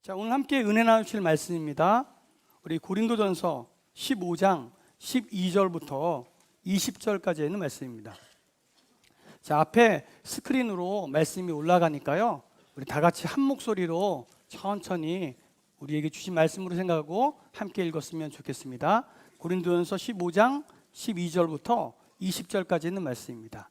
자, 오늘 함께 은혜 나누실 말씀입니다. 우리 고린도전서 15장 12절부터 20절까지 있는 말씀입니다. 자, 앞에 스크린으로 말씀이 올라가니까요, 우리 다 같이 한 목소리로 천천히 우리에게 주신 말씀으로 생각하고 함께 읽었으면 좋겠습니다. 고린도전서 15장 12절부터 20절까지 있는 말씀입니다.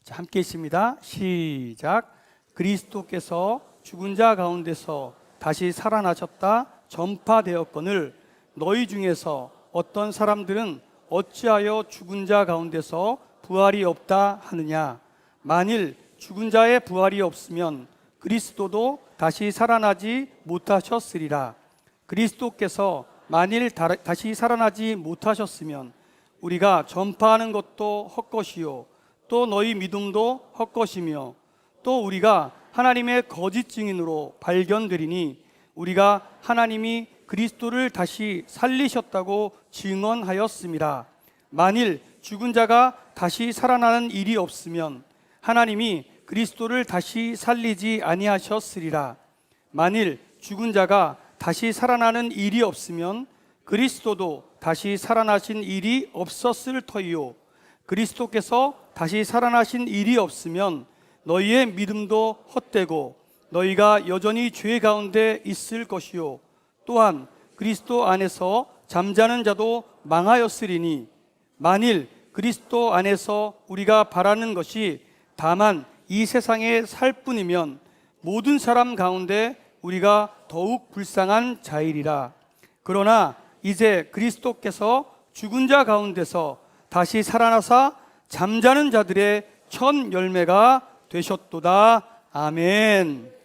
자, 함께 있습니다. 시작. 그리스도께서 죽은 자 가운데서 다시 살아나셨다 전파되었거늘 너희 중에서 어떤 사람들은 어찌하여 죽은 자 가운데서 부활이 없다 하느냐. 만일 죽은 자의 부활이 없으면 그리스도도 다시 살아나지 못하셨으리라. 그리스도께서 만일 다시 살아나지 못하셨으면 우리가 전파하는 것도 헛것이요 또 너희 믿음도 헛것이며 또 우리가 하나님의 거짓 증인으로 발견되리니 우리가 하나님이 그리스도를 다시 살리셨다고 증언하였음이라. 만일 죽은 자가 다시 살아나는 일이 없으면 하나님이 그리스도를 다시 살리지 아니하셨으리라. 만일 죽은 자가 다시 살아나는 일이 없으면 그리스도도 다시 살아나신 일이 없었을 터이요 그리스도께서 다시 살아나신 일이 없으면 너희의 믿음도 헛되고 너희가 여전히 죄 가운데 있을 것이요 또한 그리스도 안에서 잠자는 자도 망하였으리니 만일 그리스도 안에서 우리가 바라는 것이 다만 이 세상에 살 뿐이면 모든 사람 가운데 우리가 더욱 불쌍한 자이리라. 그러나 이제 그리스도께서 죽은 자 가운데서 다시 살아나사 잠자는 자들의 첫 열매가 되셨도다. 아멘.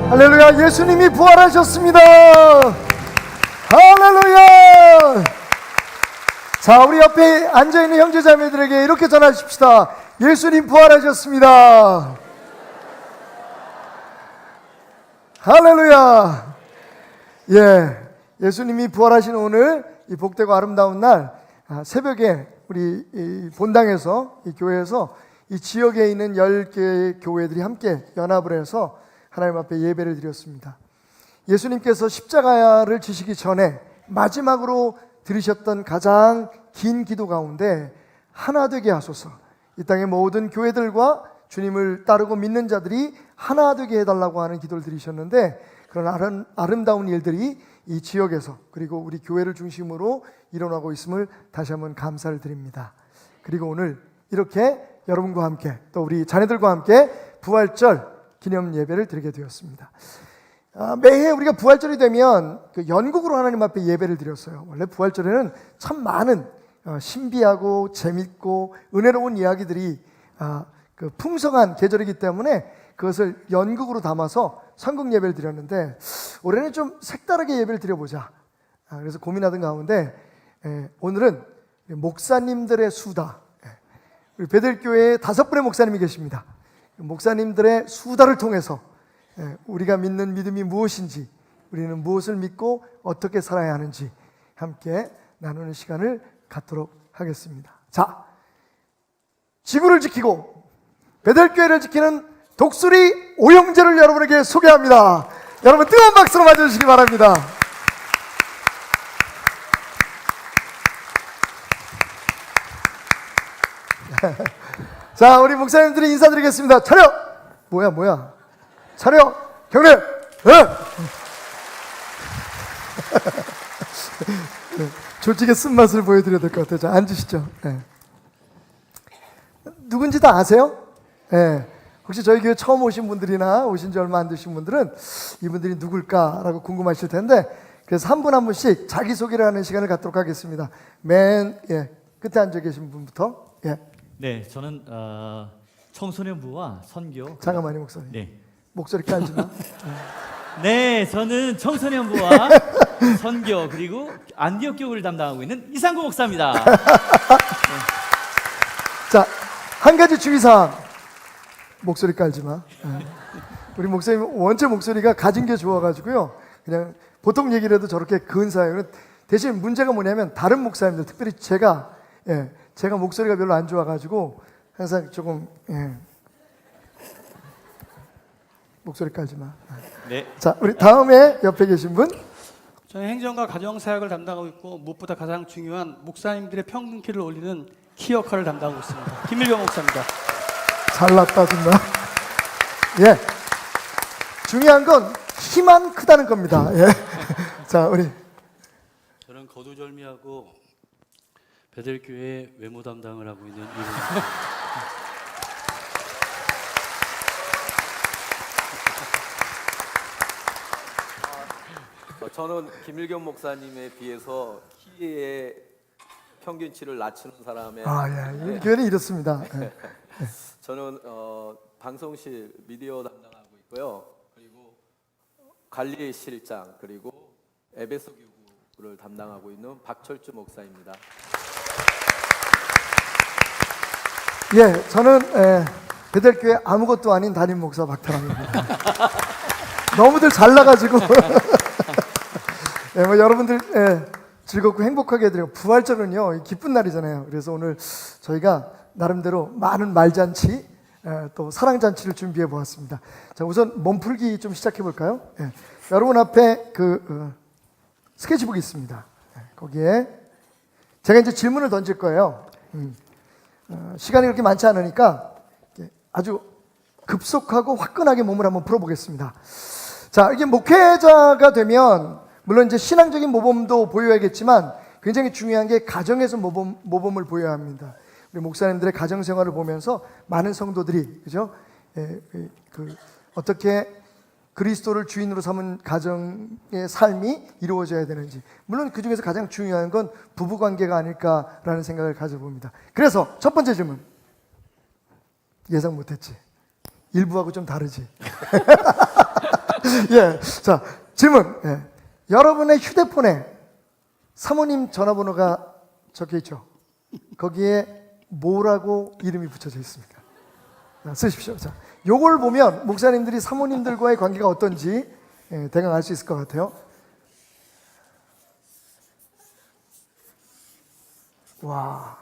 할렐루야. 예수님이 부활하셨습니다. 할렐루야. 자, 우리 옆에 앉아있는 형제자매들에게 이렇게 전하십시다. 예수님 부활하셨습니다. 할렐루야. 예수님이 부활하신 오늘 이 복되고 아름다운 날, 새벽에 우리 이 본당에서, 이 교회에서 이 지역에 있는 10개의 교회들이 함께 연합을 해서 하나님 앞에 예배를 드렸습니다. 예수님께서 십자가를 지시기 전에 마지막으로 들으셨던 가장 긴 기도 가운데 하나 되게 하소서, 이 땅의 모든 교회들과 주님을 따르고 믿는 자들이 하나 되게 해달라고 하는 기도를 드리셨는데, 그런 아름다운 일들이 이 지역에서 그리고 우리 교회를 중심으로 일어나고 있음을 다시 한번 감사를 드립니다. 그리고 오늘 이렇게 여러분과 함께 또 우리 자녀들과 함께 부활절 기념 예배를 드리게 되었습니다. 매해 우리가 부활절이 되면 그 연극으로 하나님 앞에 예배를 드렸어요. 원래 부활절에는 참 많은 신비하고 재밌고 은혜로운 이야기들이 그 풍성한 계절이기 때문에 그것을 연극으로 담아서 선곡 예배를 드렸는데, 올해는 좀 색다르게 예배를 드려보자. 그래서 고민하던 가운데 오늘은 목사님들의 수다, 우리 베델교회에 5분의 목사님이 계십니다. 목사님들의 수다를 통해서 우리가 믿는 믿음이 무엇인지, 우리는 무엇을 믿고 어떻게 살아야 하는지 함께 나누는 시간을 갖도록 하겠습니다. 자, 지구를 지키고 베델교회를 지키는 독수리 오영재를 여러분에게 소개합니다. 여러분 뜨거운 박수로 맞아주시기 바랍니다. 자, 우리 목사님들이 인사드리겠습니다. 차려! 뭐야 차려! 경례! 조직의 쓴맛을 보여드려야 될 것 같아요. 자, 앉으시죠. 네. 누군지 다 아세요? 네. 혹시 저희 교회 처음 오신 분들이나 오신 지 얼마 안 되신 분들은 이분들이 누굴까라고 궁금하실 텐데, 그래서 한 분 한 분씩 자기소개를 하는 시간을 갖도록 하겠습니다. 맨 끝에 앉아 계신 분부터. 네, 저는 청소년부와 선교. 잠깐만요, 목사님. 네. 목소리 까지 마. 네, 저는 청소년부와 선교 그리고 안디옥 교구를 담당하고 있는 이상구 목사입니다. 자, 한 가지 주의사항. 목소리 깔지 마. 우리 목사님 원체 목소리가 가진 게 좋아가지고요. 그냥 보통 얘기를 해도 저렇게 근사해요. 대신 문제가 뭐냐면 다른 목사님들, 특별히 제가 목소리가 별로 안 좋아가지고 항상 조금 목소리 깔지 마. 네. 자, 우리 다음에 옆에 계신 분. 저는 행정과 가정사역을 담당하고 있고 무엇보다 가장 중요한 목사님들의 평균키를 올리는 키 역할을 담당하고 있습니다. 김일경 목사입니다. 잘났다 정말. 중요한 건 키만 크다는 겁니다. 자, 우리 저는 거두절미하고 베델교회 외모 담당을 하고 있는 이분입니다. 저는 김일경 목사님에 비해서 키의 평균치를 낮추는 사람의 이 교회는 이렇습니다. 저는 방송실 미디어 담당하고 있고요. 그리고 관리실장 그리고 에베소 교구를 담당하고 있는 박철주 목사입니다. 저는 베델교회 아무것도 아닌 담임 목사 박태랑입니다. 너무들 잘나가지고 여러분들 즐겁고 행복하게 해드리고, 부활절은요 기쁜 날이잖아요. 그래서 오늘 저희가 나름대로 많은 말잔치 또 사랑잔치를 준비해 보았습니다. 자, 우선 몸풀기 좀 시작해 볼까요? 여러분 앞에 그 스케치북이 있습니다. 거기에 제가 이제 질문을 던질 거예요. 시간이 그렇게 많지 않으니까 아주 급속하고 화끈하게 몸을 한번 풀어보겠습니다. 자, 이게 목회자가 되면 물론 이제 신앙적인 모범도 보여야겠지만 굉장히 중요한 게 가정에서 모범을 보여야 합니다. 우리 목사님들의 가정 생활을 보면서 많은 성도들이 그죠? 어떻게 그리스도를 주인으로 삼은 가정의 삶이 이루어져야 되는지, 물론 그 중에서 가장 중요한 건 부부 관계가 아닐까라는 생각을 가져봅니다. 그래서 첫 번째 질문, 예상 못했지? 일부하고 좀 다르지? 자, 질문. 여러분의 휴대폰에 사모님 전화번호가 적혀 있죠? 거기에 뭐라고 이름이 붙여져 있습니까? 쓰십시오. 자, 요걸 보면 목사님들이 사모님들과의 관계가 어떤지 대강 알 수 있을 것 같아요. 와,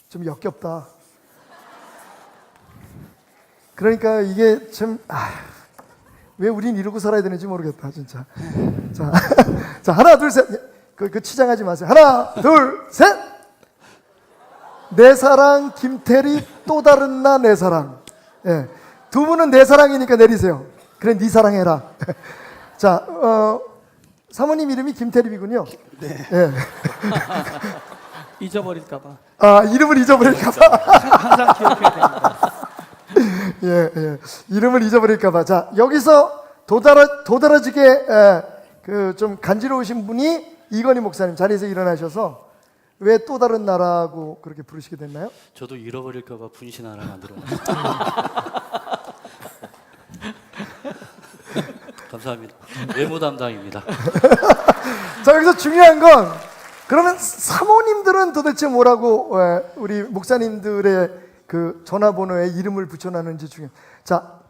좀 역겹다. 그러니까 이게 참 왜 우린 이러고 살아야 되는지 모르겠다 진짜. 자, 하나 둘 셋. 그 치장하지 마세요. 하나 둘 셋. 내 사랑 김태리 또 다른 나 내 사랑. 예. 두 분은 내 사랑이니까 내리세요. 그래 네 사랑해라. 자, 사모님 이름이 김태립이군요. 네. 예. 잊어버릴까봐 아, 이름을 잊어버릴까봐. 항상 기억해야 됩니다. 예, 예. 이름을 잊어버릴까봐. 자, 여기서 도드라지게 그 좀 간지러우신 분이 이건희 목사님 자리에서 일어나셔서 왜 또 다른 나라고 그렇게 부르시게 됐나요? 저도 잃어버릴까봐 분신 하나 만들어놨어요. 감사합니다. 외모 담당입니다. 자, 여기서 중요한 건 그러면 사모님들은 도대체 뭐라고 우리 목사님들의 그 전화번호에 이름을 붙여놨는지 중요해요. 자,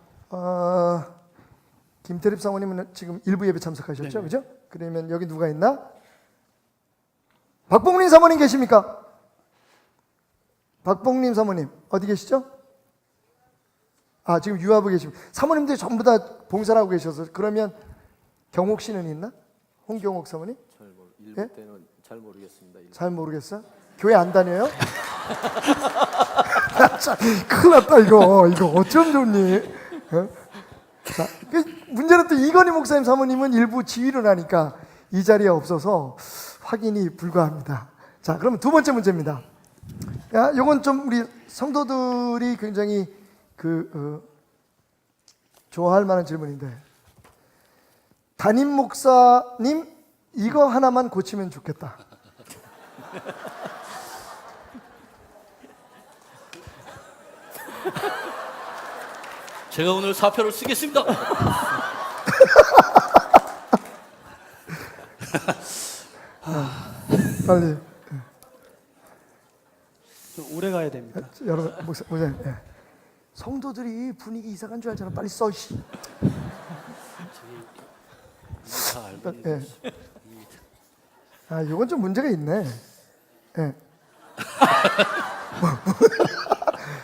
김태립 사모님은 지금 일부 예배 참석하셨죠, 네네. 그죠? 그러면 여기 누가 있나? 박봉림 사모님 계십니까? 박봉림 사모님 어디 계시죠? 아, 지금 유아부 계시고 사모님들이 전부 다 봉사를 하고 계셔서 그러면 경옥 씨는 있나? 홍경옥 사모님? 일부 예? 때는 잘 모르겠습니다. 일부. 잘 모르겠어요? 교회 안 다녀요? 참, 큰일 났다 이거 어쩜 좋니? 어? 자, 문제는 또 이건희 목사님 사모님은 일부 지휘를 하니까 이 자리에 없어서 확인이 불가합니다. 자, 그러면 두 번째 문제입니다. 야, 요건 좀 우리 성도들이 굉장히 좋아할 만한 질문인데, 담임 목사님 이거 하나만 고치면 좋겠다. 제가 오늘 사표를 쓰겠습니다. 빨리 좀 오래 가야 됩니다. 여러분 목사님, 예. 성도들이 분위기 이상한 줄 알잖아. 빨리 써. 씨. 다 알고 예. 아, 이건 좀 문제가 있네. 예.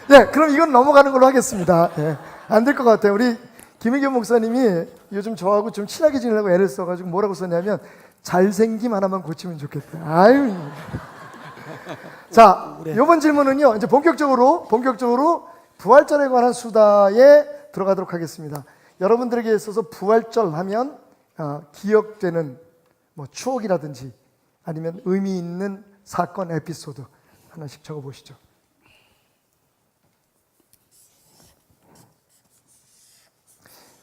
네, 그럼 이건 넘어가는 걸로 하겠습니다. 예. 안 될 것 같아요. 우리 김의겸 목사님이 요즘 저하고 좀 친하게 지내려고 애를 써가지고 뭐라고 썼냐면 잘생김 하나만 고치면 좋겠다. 아유. 자, 이번 질문은요. 이제 본격적으로 부활절에 관한 수다에 들어가도록 하겠습니다. 여러분들에게 있어서 부활절 하면 기억되는 뭐 추억이라든지 아니면 의미 있는 사건 에피소드 하나씩 적어보시죠.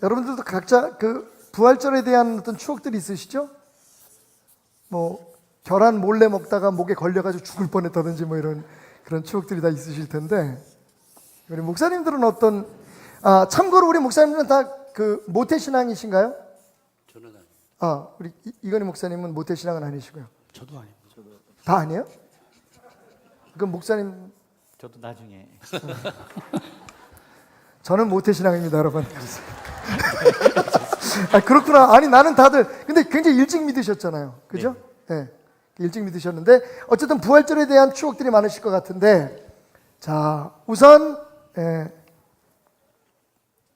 여러분들도 각자 그 부활절에 대한 어떤 추억들이 있으시죠? 뭐 계란 몰래 먹다가 목에 걸려가지고 죽을 뻔했다든지 뭐 이런 그런 추억들이 다 있으실 텐데, 우리 목사님들은 어떤 참고로 우리 목사님들은 다 그 모태 신앙이신가요? 저는 아닙니다. 우리 이건희 목사님은 모태 신앙은 아니시고요. 저도 아닙니다. 다 아니에요? 그럼 목사님 저도 나중에 저는 모태 신앙입니다, 여러분. 그렇구나. 아니 나는 다들 근데 굉장히 일찍 믿으셨잖아요, 그죠? 네. 일찍 믿으셨는데 어쨌든 부활절에 대한 추억들이 많으실 것 같은데, 자 우선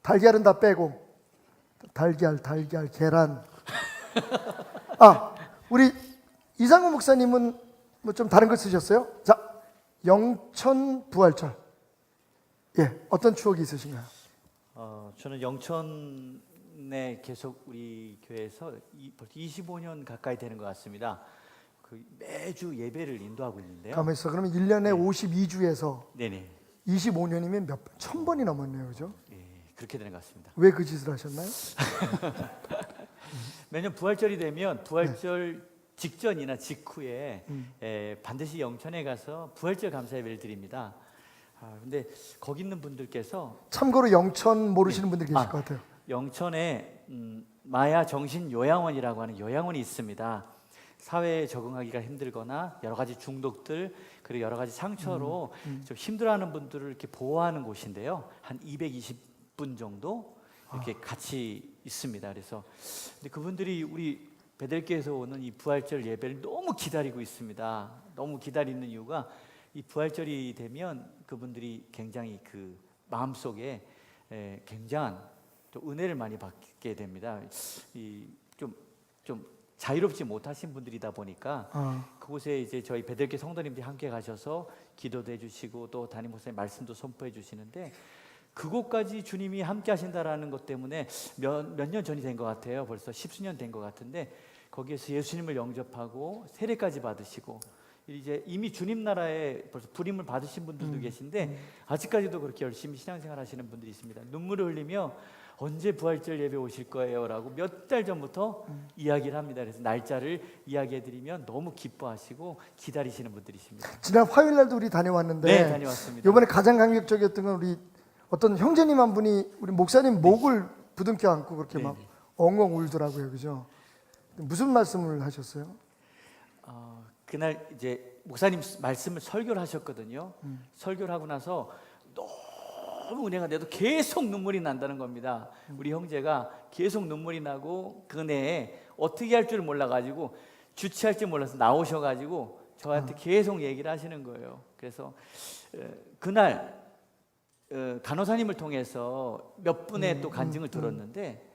달걀은 다 빼고 달걀, 계란. 우리 이상구 목사님은 뭐 좀 다른 거 쓰셨어요? 자, 영천 부활절. 예, 어떤 추억이 있으신가요? 저는 영천에 계속 우리 교회에서 벌써 25년 가까이 되는 것 같습니다. 그 매주 예배를 인도하고 있는데요. 가만히 있어. 그러면 1년에 52주에서 네네. 25년이면 몇 번? 1000번이 넘었네요, 그죠? 예, 그렇게 되는 것 같습니다. 왜 그 짓을 하셨나요? 매년 부활절이 되면 부활절 직전이나 직후에 반드시 영천에 가서 부활절 감사 예배를 드립니다. 근데 거기 있는 분들께서 참고로 영천 모르시는 분들 계실 것 같아요. 영천에 마야 정신 요양원이라고 하는 요양원이 있습니다. 사회에 적응하기가 힘들거나 여러 가지 중독들 그리고 여러 가지 상처로 좀 힘들어하는 분들을 이렇게 보호하는 곳인데요. 한 220분 정도 이렇게 같이 있습니다. 그래서 근데 그분들이 우리 베델교에서 오는 이 부활절 예배를 너무 기다리고 있습니다. 너무 기다리는 이유가 이 부활절이 되면 그분들이 굉장히 그 마음속에 굉장한 또 은혜를 많이 받게 됩니다. 좀 자유롭지 못하신 분들이다 보니까 아, 그곳에 이제 저희 베들교 성도님들이 함께 가셔서 기도도 해주시고 또 담임 목사님 말씀도 선포해 주시는데 그곳까지 주님이 함께 하신다라는 것 때문에 몇 년 전이 된 것 같아요. 벌써 10수년 된 것 같은데 거기에서 예수님을 영접하고 세례까지 받으시고 이제 이미 주님 나라에 벌써 부림을 받으신 분들도 계신데 아직까지도 그렇게 열심히 신앙생활 하시는 분들이 있습니다. 눈물을 흘리며 언제 부활절 예배 오실 거예요라고 몇 달 전부터 이야기를 합니다. 그래서 날짜를 이야기해드리면 너무 기뻐하시고 기다리시는 분들이십니다. 지난 화요일 날도 우리 다녀왔는데 네, 다녀왔습니다. 이번에 가장 감격적이었던 건 우리 어떤 형제님 한 분이 우리 목사님 목을 부둥켜 안고 그렇게 막 엉엉 울더라고요, 그죠? 무슨 말씀을 하셨어요? 그날 이제 목사님 말씀을 설교를 하셨거든요. 설교를 하고 나서 너무 은혜가 돼도 계속 눈물이 난다는 겁니다. 우리 형제가 계속 눈물이 나고 그네에 어떻게 할 줄 몰라가지고 주치할 줄 몰라서 나오셔가지고 저한테 계속 얘기를 하시는 거예요. 그래서 그날 간호사님을 통해서 몇 분의 또 간증을 들었는데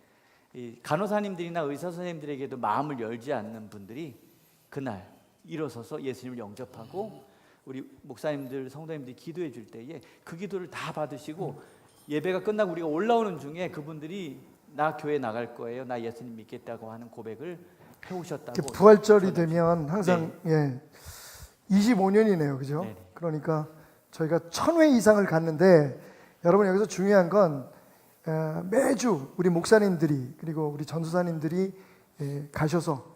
이 간호사님들이나 의사 선생님들에게도 마음을 열지 않는 분들이 그날 일어서서 예수님을 영접하고 우리 목사님들 성도님들이 기도해 줄 때에 그 기도를 다 받으시고 예배가 끝나고 우리가 올라오는 중에 그분들이 나 교회 나갈 거예요, 나 예수님 믿겠다고 하는 고백을 해오셨다고. 부활절이 되면 항상 25년이네요, 그죠? 네네. 그러니까 저희가 1000회 이상을 갔는데 여러분 여기서 중요한 건 매주 우리 목사님들이 그리고 우리 전도사님들이 가셔서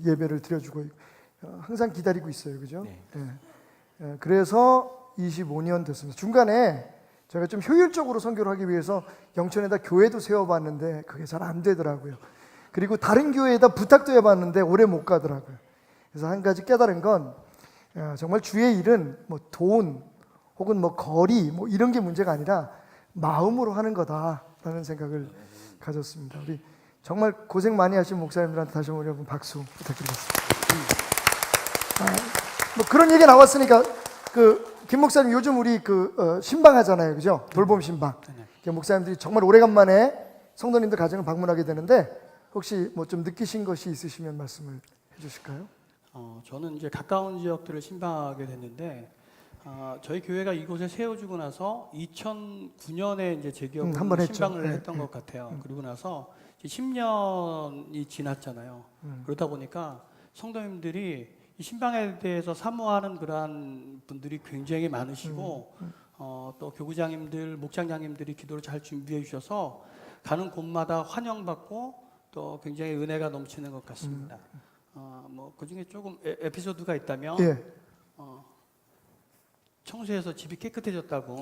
예배를 드려주고 항상 기다리고 있어요, 그죠? 네. 그래서 25년 됐습니다. 중간에 저희가 좀 효율적으로 선교를 하기 위해서 영천에다 교회도 세워봤는데 그게 잘 안 되더라고요. 그리고 다른 교회에다 부탁도 해봤는데 오래 못 가더라고요. 그래서 한 가지 깨달은 건 정말 주의 일은 뭐 돈 혹은 뭐 거리 뭐 이런 게 문제가 아니라 마음으로 하는 거다라는 생각을 가졌습니다. 우리 정말 고생 많이 하신 목사님들한테 다시 한번 여러분 박수 부탁드리겠습니다. 뭐 그런 얘기 나왔으니까 김 목사님 요즘 우리 신방 하잖아요, 그죠? 돌봄 신방. 목사님들이 정말 오래간만에 성도님들 가정을 방문하게 되는데 혹시 뭐 좀 느끼신 것이 있으시면 말씀을 해주실까요? 저는 이제 가까운 지역들을 신방하게 됐는데 저희 교회가 이곳에 세워지고 나서 2009년에 이제 재기업으로 한번 했죠. 신방을 네, 했던 것 같아요. 그리고 나서 이제 10년이 지났잖아요. 그러다 보니까 성도님들이 이 신방에 대해서 사모하는 그러한 분들이 굉장히 많으시고 또 교구장님들, 목장장님들이 기도를 잘 준비해 주셔서 가는 곳마다 환영받고 또 굉장히 은혜가 넘치는 것 같습니다. 뭐 그 중에 조금 에피소드가 있다면 청소해서 집이 깨끗해졌다고.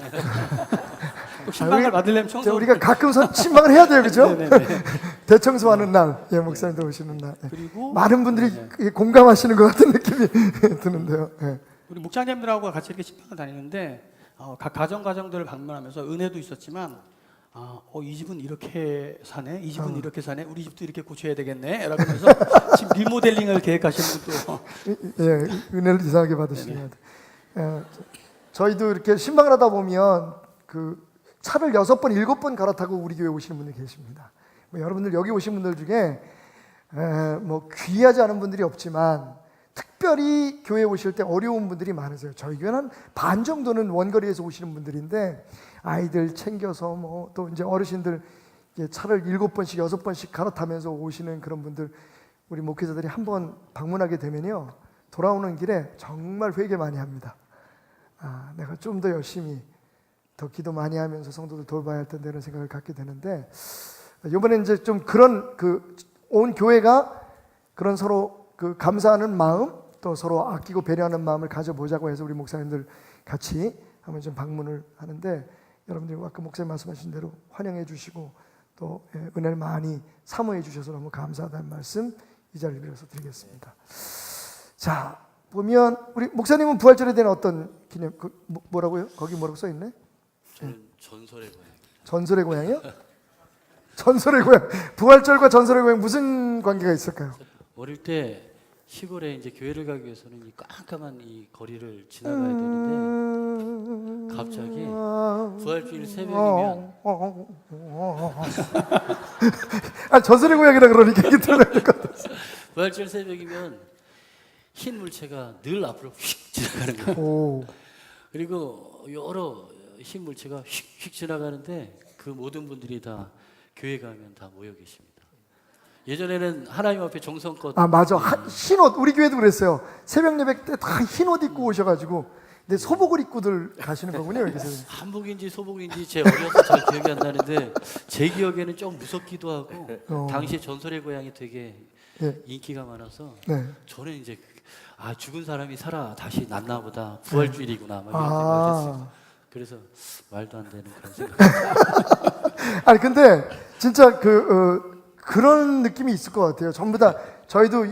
꼭 신방을 받으려면 청소. 우리가 가끔 신방을 해야 돼요, 그죠? 네네네. 대청소하는 날, 목사님들 오시는 날. 그리고 많은 분들이 공감하시는 것 같은 느낌이 드는데요. 우리 목장님들하고 같이 이렇게 신방을 다니는데 각 가정들을 방문하면서 은혜도 있었지만 이 집은 이렇게 사네, 이 집은 이렇게 사네, 우리 집도 이렇게 고쳐야 되겠네 라고 하면서 집 리모델링을 계획하시는 분도 은혜를 이상하게 받으시는 것 같아요. 저희도 이렇게 신방을 하다 보면 차를 6번, 7번 갈아타고 우리 교회 오시는 분들이 계십니다. 뭐 여러분들 여기 오신 분들 중에 뭐 귀하지 않은 분들이 없지만 특별히 교회에 오실 때 어려운 분들이 많으세요. 저희 교회는 반 정도는 원거리에서 오시는 분들인데 아이들 챙겨서 뭐 또 이제 어르신들 차를 7번씩 6번씩 갈아타면서 오시는 그런 분들 우리 목회자들이 한번 방문하게 되면요 돌아오는 길에 정말 회개 많이 합니다. 내가 좀 더 열심히 더 기도 많이 하면서 성도들 돌봐야 할 텐데 이런 생각을 갖게 되는데 이번에 이제 좀 그런 온 교회가 그런 서로 감사하는 마음 또 서로 아끼고 배려하는 마음을 가져보자고 해서 우리 목사님들 같이 한번 좀 방문을 하는데 여러분들이 아까 목사님 말씀하신 대로 환영해 주시고 또 은혜를 많이 사모해 주셔서 너무 감사하다는 말씀 이 자리를 빌어서 드리겠습니다. 자 보면 우리 목사님은 부활절에 대한 어떤 기념 뭐라고요? 거기 뭐라고 써 있네? 저는 전설의 고향. 전설의 고향이요? 전설의 고향. 부활절과 전설의 고향 무슨 관계가 있을까요? 어릴 때 시골에 이제 교회를 가기 위해서는 이 깜깜한 이 거리를 지나가야 되는데 갑자기 부활주일 새벽이면 전설의 고향이라 그러니까 이게 들어갈 것 같았어요. 부활절 새벽이면 흰 물체가 늘 앞으로 휙 지나가는 거예요. 오. 그리고 여러 흰 물체가 휙휙 지나가는데 그 모든 분들이 다 교회 가면 다 모여 계십니다. 예전에는 하나님 앞에 정성껏 아 맞아. 흰옷 우리 교회도 그랬어요. 새벽 예배 때 다 흰 옷 입고 오셔가지고 근데 소복을 입고들 가시는 거군요 여기서. 한복인지 소복인지 제 어려서 잘 기억이 안 나는데 제 기억에는 좀 무섭기도 하고 당시 전설의 고향이 되게 예. 인기가 많아서 네. 저는 이제 죽은 사람이 살아 다시 났나 보다 부활주일이구나 막 이런 아. 생각을 했어요. 그래서 말도 안 되는 그런 생각. 아니 근데 진짜 그런 느낌이 있을 것 같아요. 전부 다 저희도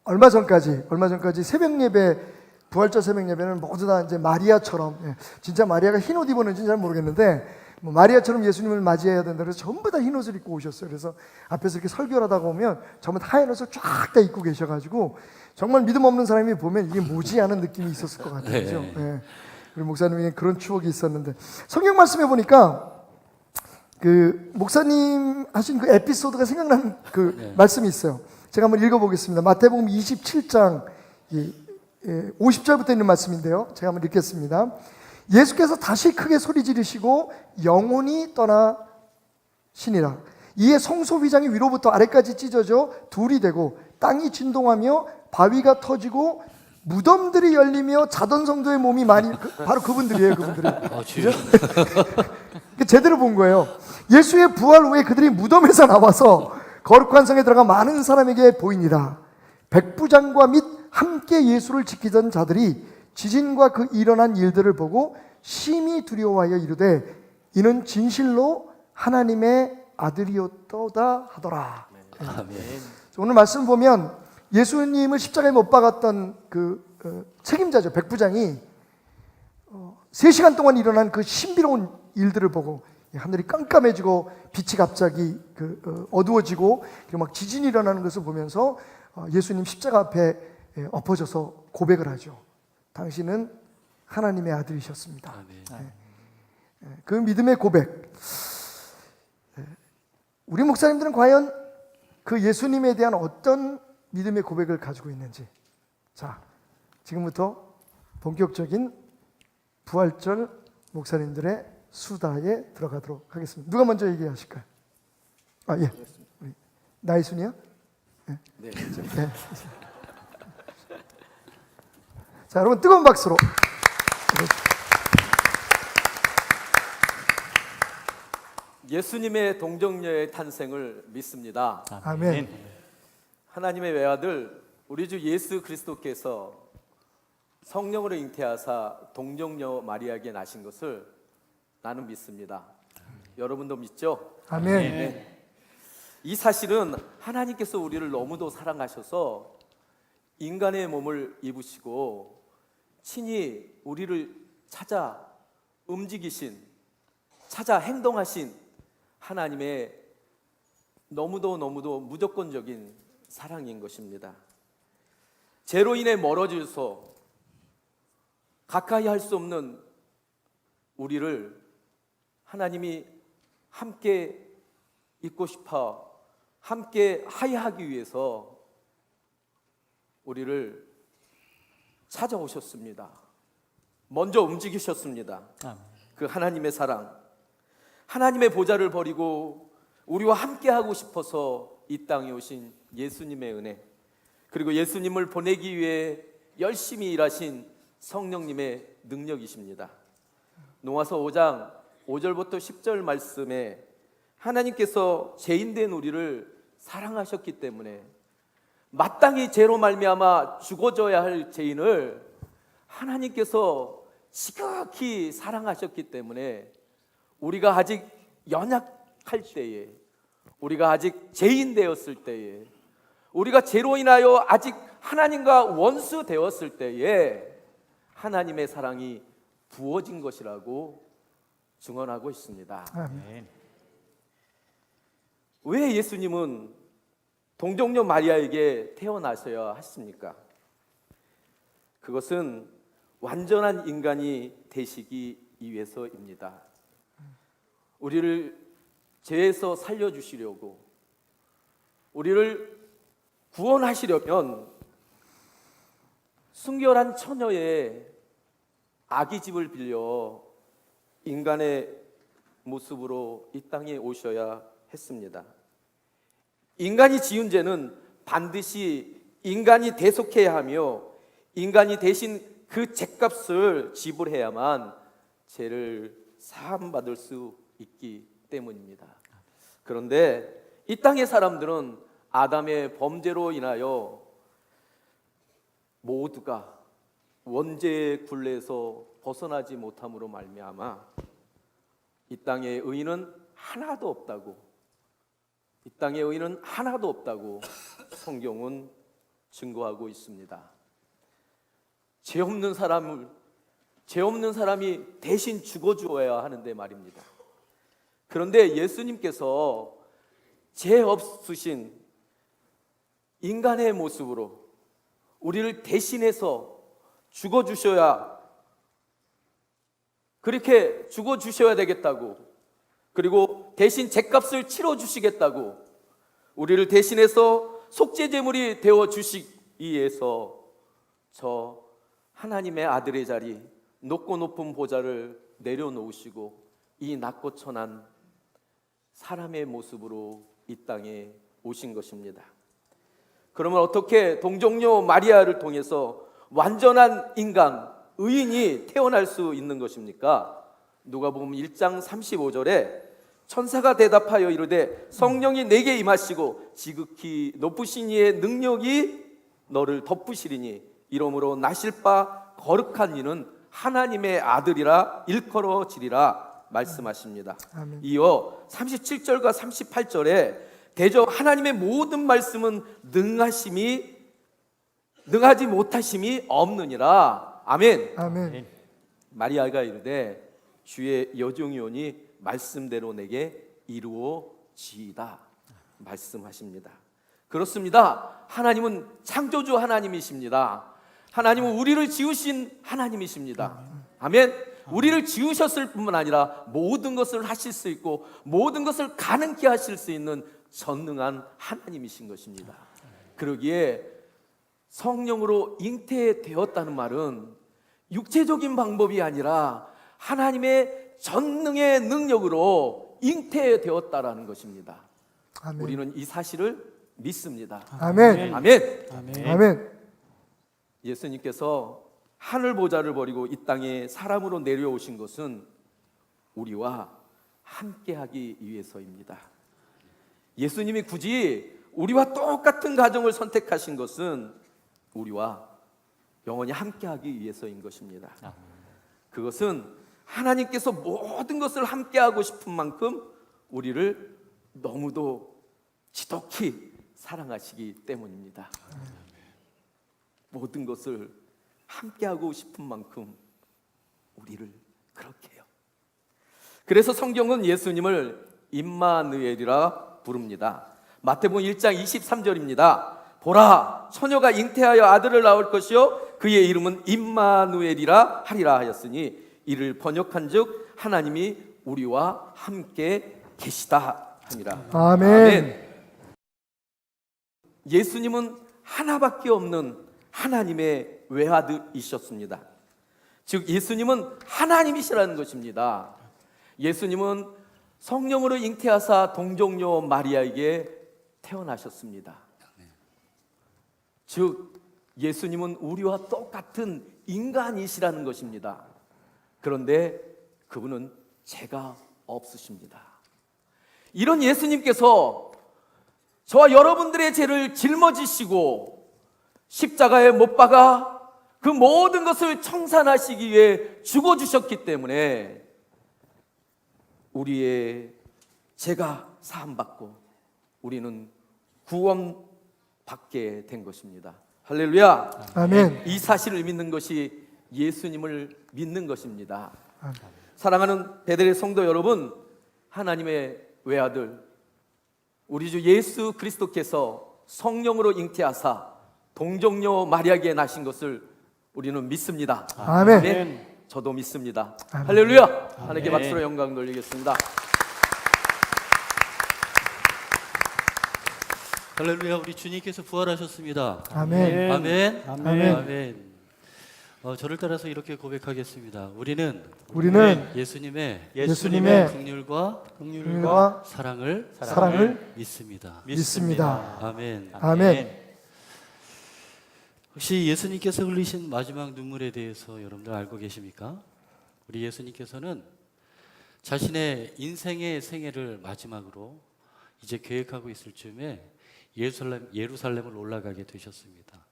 얼마 전까지 새벽 예배 부활절 새벽 예배는 모두 다 이제 마리아처럼 진짜 마리아가 흰 옷 입었는지 잘 모르겠는데 뭐 마리아처럼 예수님을 맞이해야 된다 그래서 전부 다 흰 옷을 입고 오셨어요. 그래서 앞에서 이렇게 설교를 하다가 오면 전부 다 하얀 옷을 쫙 다 입고 계셔가지고 정말 믿음 없는 사람이 보면 이게 뭐지 하는 느낌이 있었을 것 같아요. 그죠? 예. 우리 목사님이 그런 추억이 있었는데 성경 말씀해 보니까 그 목사님 하신 그 에피소드가 생각나는 그 말씀이 있어요. 제가 한번 읽어보겠습니다. 마태복음 27장 50절부터 있는 말씀인데요. 제가 한번 읽겠습니다. 예수께서 다시 크게 소리 지르시고 영혼이 떠나시니라. 이에 성소 휘장이 위로부터 아래까지 찢어져 둘이 되고 땅이 진동하며 바위가 터지고 무덤들이 열리며 자던 성도의 몸이 많이 바로 그분들이에요. 그분들이. 주여. 제대로 본 거예요. 예수의 부활 후에 그들이 무덤에서 나와서 거룩한 성에 들어가 많은 사람에게 보이니라. 백부장과 및 함께 예수를 지키던 자들이 지진과 그 일어난 일들을 보고 심히 두려워하여 이르되 이는 진실로 하나님의 아들이었도다 하더라. 아멘. 오늘 말씀 보면 예수님을 십자가에 못 박았던 책임자죠. 백부장이 3시간 동안 일어난 그 신비로운 일들을 보고 하늘이 깜깜해지고 빛이 갑자기 어두워지고 그리고 막 지진이 일어나는 것을 보면서 예수님 십자가 앞에 엎어져서 고백을 하죠. 당신은 하나님의 아들이셨습니다. 그 믿음의 고백. 우리 목사님들은 과연 그 예수님에 대한 어떤 믿음의 고백을 가지고 있는지. 자, 지금부터 본격적인 부활절 목사님들의 수다에 들어가도록 하겠습니다. 누가 먼저 얘기하실까요? 예. 우리 나이순이요? 네. 네. 네. 자, 여러분 뜨거운 박수로. 예수님의 동정녀의 탄생을 믿습니다. 아멘. 하나님의 외아들 우리 주 예수 그리스도께서 성령으로 잉태하사 동정녀 마리아에게 나신 것을 나는 믿습니다. 여러분도 믿죠? 아멘. 네. 이 사실은 하나님께서 우리를 너무도 사랑하셔서 인간의 몸을 입으시고 친히 우리를 찾아 움직이신, 찾아 행동하신 하나님의 너무도 무조건적인 사랑인 것입니다. 죄로 인해 멀어져서 가까이 할 수 없는 우리를 하나님이 함께 있고 싶어 함께 하야하기 위해서 우리를 찾아오셨습니다. 먼저 움직이셨습니다. 그 하나님의 사랑, 하나님의 보좌를 버리고 우리와 함께 하고 싶어서 이 땅에 오신 예수님의 은혜, 그리고 예수님을 보내기 위해 열심히 일하신 성령님의 능력이십니다. 노아서 5장 5절부터 10절 말씀에 하나님께서 죄인된 우리를 사랑하셨기 때문에 마땅히 죄로 말미암아 죽어져야 할 죄인을 하나님께서 지극히 사랑하셨기 때문에 우리가 아직 연약할 때에, 우리가 아직 죄인 되었을 때에, 우리가 죄로 인하여 아직 하나님과 원수 되었을 때에 하나님의 사랑이 부어진 것이라고 증언하고 있습니다. 아멘. 왜 예수님은 동정녀 마리아에게 태어나셔야 했습니까? 그것은 완전한 인간이 되시기 위해서입니다. 우리를 죄에서 살려주시려고, 우리를 구원하시려면 순결한 처녀의 아기 집을 빌려 인간의 모습으로 이 땅에 오셔야 했습니다. 인간이 지은 죄는 반드시 인간이 대속해야 하며 인간이 대신 그 죄값을 지불해야만 죄를 사함받을 수 있기 때문입니다. 그런데 이 땅의 사람들은 아담의 범죄로 인하여 모두가 원죄의 굴레에서 벗어나지 못함으로 말미암아 이 땅에 의인은 하나도 없다고, 이 땅에 의인은 하나도 없다고 성경은 증거하고 있습니다. 죄 없는 사람이 대신 죽어주어야 하는데 말입니다. 그런데 예수님께서 죄 없으신 인간의 모습으로 우리를 대신해서 죽어주셔야, 그렇게 죽어주셔야 되겠다고, 그리고 대신 죄값을 치러주시겠다고, 우리를 대신해서 속죄제물이 되어주시기 위해서 저 하나님의 아들의 자리, 높고 높은 보좌를 내려놓으시고 이 낮고 천한 사람의 모습으로 이 땅에 오신 것입니다. 그러면 어떻게 동정녀 마리아를 통해서 완전한 인간, 의인이 태어날 수 있는 것입니까? 누가복음 1장 35절에 천사가 대답하여 이르되 성령이 내게 임하시고 지극히 높으신 이의 능력이 너를 덮으시리니 이러므로 나실 바 거룩한 이는 하나님의 아들이라 일컬어지리라 말씀하십니다. 아멘. 이어 37절과 38절에 대저 하나님의 모든 말씀은 능하지 못하심이 없느니라. 아멘. 아멘. 마리아가 이르되 주의 여종이오니 말씀대로 내게 이루어지이다 말씀하십니다. 그렇습니다. 하나님은 창조주 하나님이십니다. 하나님은 우리를 지으신 하나님이십니다. 아멘. 우리를 지으셨을 뿐만 아니라 모든 것을 하실 수 있고 모든 것을 가능케 하실 수 있는 전능한 하나님이신 것입니다. 그러기에 성령으로 잉태되었다는 말은 육체적인 방법이 아니라 하나님의 전능의 능력으로 잉태되었다라는 것입니다. 아멘. 우리는 이 사실을 믿습니다. 아멘. 아멘. 아멘. 아멘. 예수님께서 하늘 보좌를 버리고 이 땅에 사람으로 내려오신 것은 우리와 함께하기 위해서입니다. 예수님이 굳이 우리와 똑같은 가정을 선택하신 것은 우리와 영원히 함께하기 위해서인 것입니다. 그것은 하나님께서 모든 것을 함께하고 싶은 만큼 우리를 너무도 지독히 사랑하시기 때문입니다. 모든 것을 함께하고 싶은 만큼 우리를 그렇게 해요. 그래서 성경은 예수님을 임마누엘이라 부릅니다. 마태복음 1장 23절입니다. 보라, 처녀가 잉태하여 아들을 낳을 것이요 그의 이름은 임마누엘이라 하리라 하였으니 이를 번역한즉 하나님이 우리와 함께 계시다 하니라. 아멘. 예수님은 하나밖에 없는 하나님의 외아들이셨습니다. 즉 예수님은 하나님이시라는 것입니다. 예수님은 성령으로 잉태하사 동정녀 마리아에게 태어나셨습니다. 즉 예수님은 우리와 똑같은 인간이시라는 것입니다. 그런데 그분은 죄가 없으십니다. 이런 예수님께서 저와 여러분들의 죄를 짊어지시고 십자가에 못 박아 그 모든 것을 청산하시기 위해 죽어주셨기 때문에 우리의 죄가 사함받고 우리는 구원받게 된 것입니다. 할렐루야. 아멘. 이 사실을 믿는 것이 예수님을 믿는 것입니다. 아멘. 사랑하는 베들레 성도 여러분, 하나님의 외아들 우리 주 예수 그리스도께서 성령으로 잉태하사 동정녀 마리아에게 나신 것을 우리는 믿습니다. 아멘. 저도 믿습니다. 아멘. 할렐루야. 하나님께 박수로 영광 돌리겠습니다. 할렐루야, 우리 주님께서 부활하셨습니다. 아멘. 아멘. 아멘. 아멘. 저를 따라서 이렇게 고백하겠습니다. 우리는 예수님의 예수님의 긍휼과 긍휼과 사랑을 믿습니다. 믿습니다. 아멘. 아멘. 혹시 예수님께서 흘리신 마지막 눈물에 대해서 여러분들 알고 계십니까? 우리 예수님께서는 자신의 인생의 생애를 마지막으로 이제 계획하고 있을 즈음에 예루살렘을 올라가게 되셨습니다.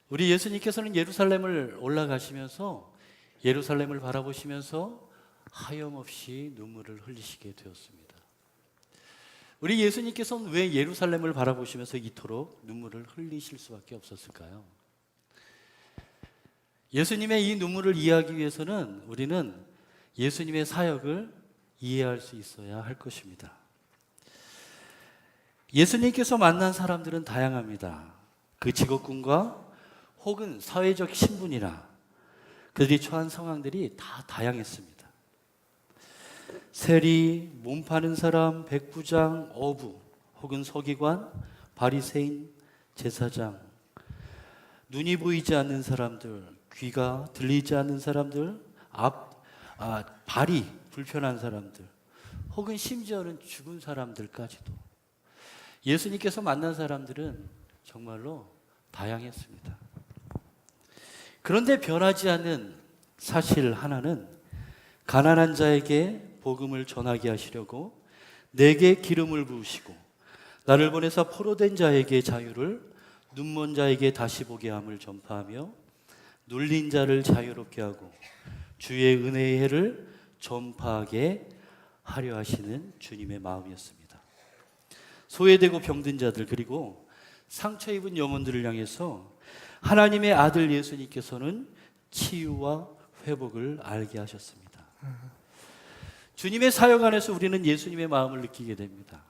우리 예수님께서는 예루살렘을 올라가시면서 예루살렘을 바라보시면서 하염없이 눈물을 흘리시게 되었습니다. 우리 예수님께서는 왜 예루살렘을 바라보시면서 이토록 눈물을 흘리실 수밖에 없었을까요? 예수님의 이 눈물을 이해하기 위해서는 우리는 예수님의 사역을 이해할 수 있어야 할 것입니다. 예수님께서 만난 사람들은 다양합니다. 그 직업군과 혹은 사회적 신분이나 그들이 처한 상황들이 다 다양했습니다. 세리, 몸 파는 사람, 백부장, 어부, 혹은 서기관, 바리새인, 제사장, 눈이 보이지 않는 사람들, 귀가 들리지 않는 사람들, 발이 불편한 사람들, 혹은 심지어는 죽은 사람들까지도 예수님께서 만난 사람들은 정말로 다양했습니다. 그런데 변하지 않는 사실 하나는 가난한 자에게 복음을 전하게 하시려고 내게 기름을 부으시고 나를 보내사 포로된 자에게 자유를, 눈먼 자에게 다시 보게 함을 전파하며 눌린 자를 자유롭게 하고 주의 은혜의 해를 전파하게 하려 하시는 주님의 마음이었습니다. 소외되고 병든 자들 그리고 상처 입은 영혼들을 향해서 하나님의 아들 예수님께서는 치유와 회복을 알게 하셨습니다. 주님의 사역 안에서 우리는 예수님의 마음을 느끼게 됩니다.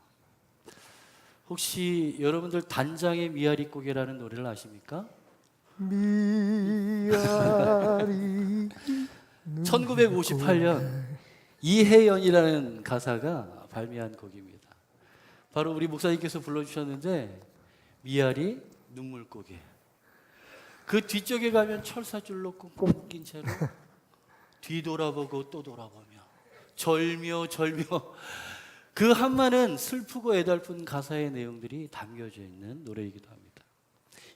혹시 여러분들 단장의 미아리 고개라는 노래를 아십니까? 미아리 1958년 이혜연이라는 가사가 발매한 곡입니다. 바로 우리 목사님께서 불러주셨는데 미아리 눈물고개. 그 뒤쪽에 가면 철사줄로 꽁꽁 묶인 채로 뒤돌아보고 또 돌아보며 절며 그 한마는 슬프고 애달픈 가사의 내용들이 담겨져 있는 노래이기도 합니다.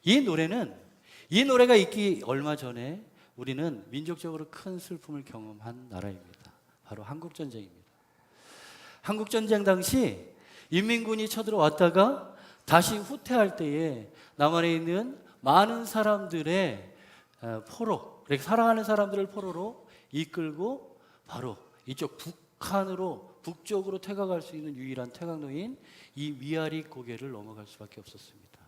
이 노래가 있기 얼마 전에 우리는 민족적으로 큰 슬픔을 경험한 나라입니다. 바로 한국전쟁입니다. 한국전쟁 당시 인민군이 쳐들어왔다가 다시 후퇴할 때에 남한에 있는 많은 사람들의 포로, 그러니까 사랑하는 사람들을 포로로 이끌고 바로 이쪽 북쪽으로 퇴각할 수 있는 유일한 퇴각로인 이 미아리 고개를 넘어갈 수밖에 없었습니다.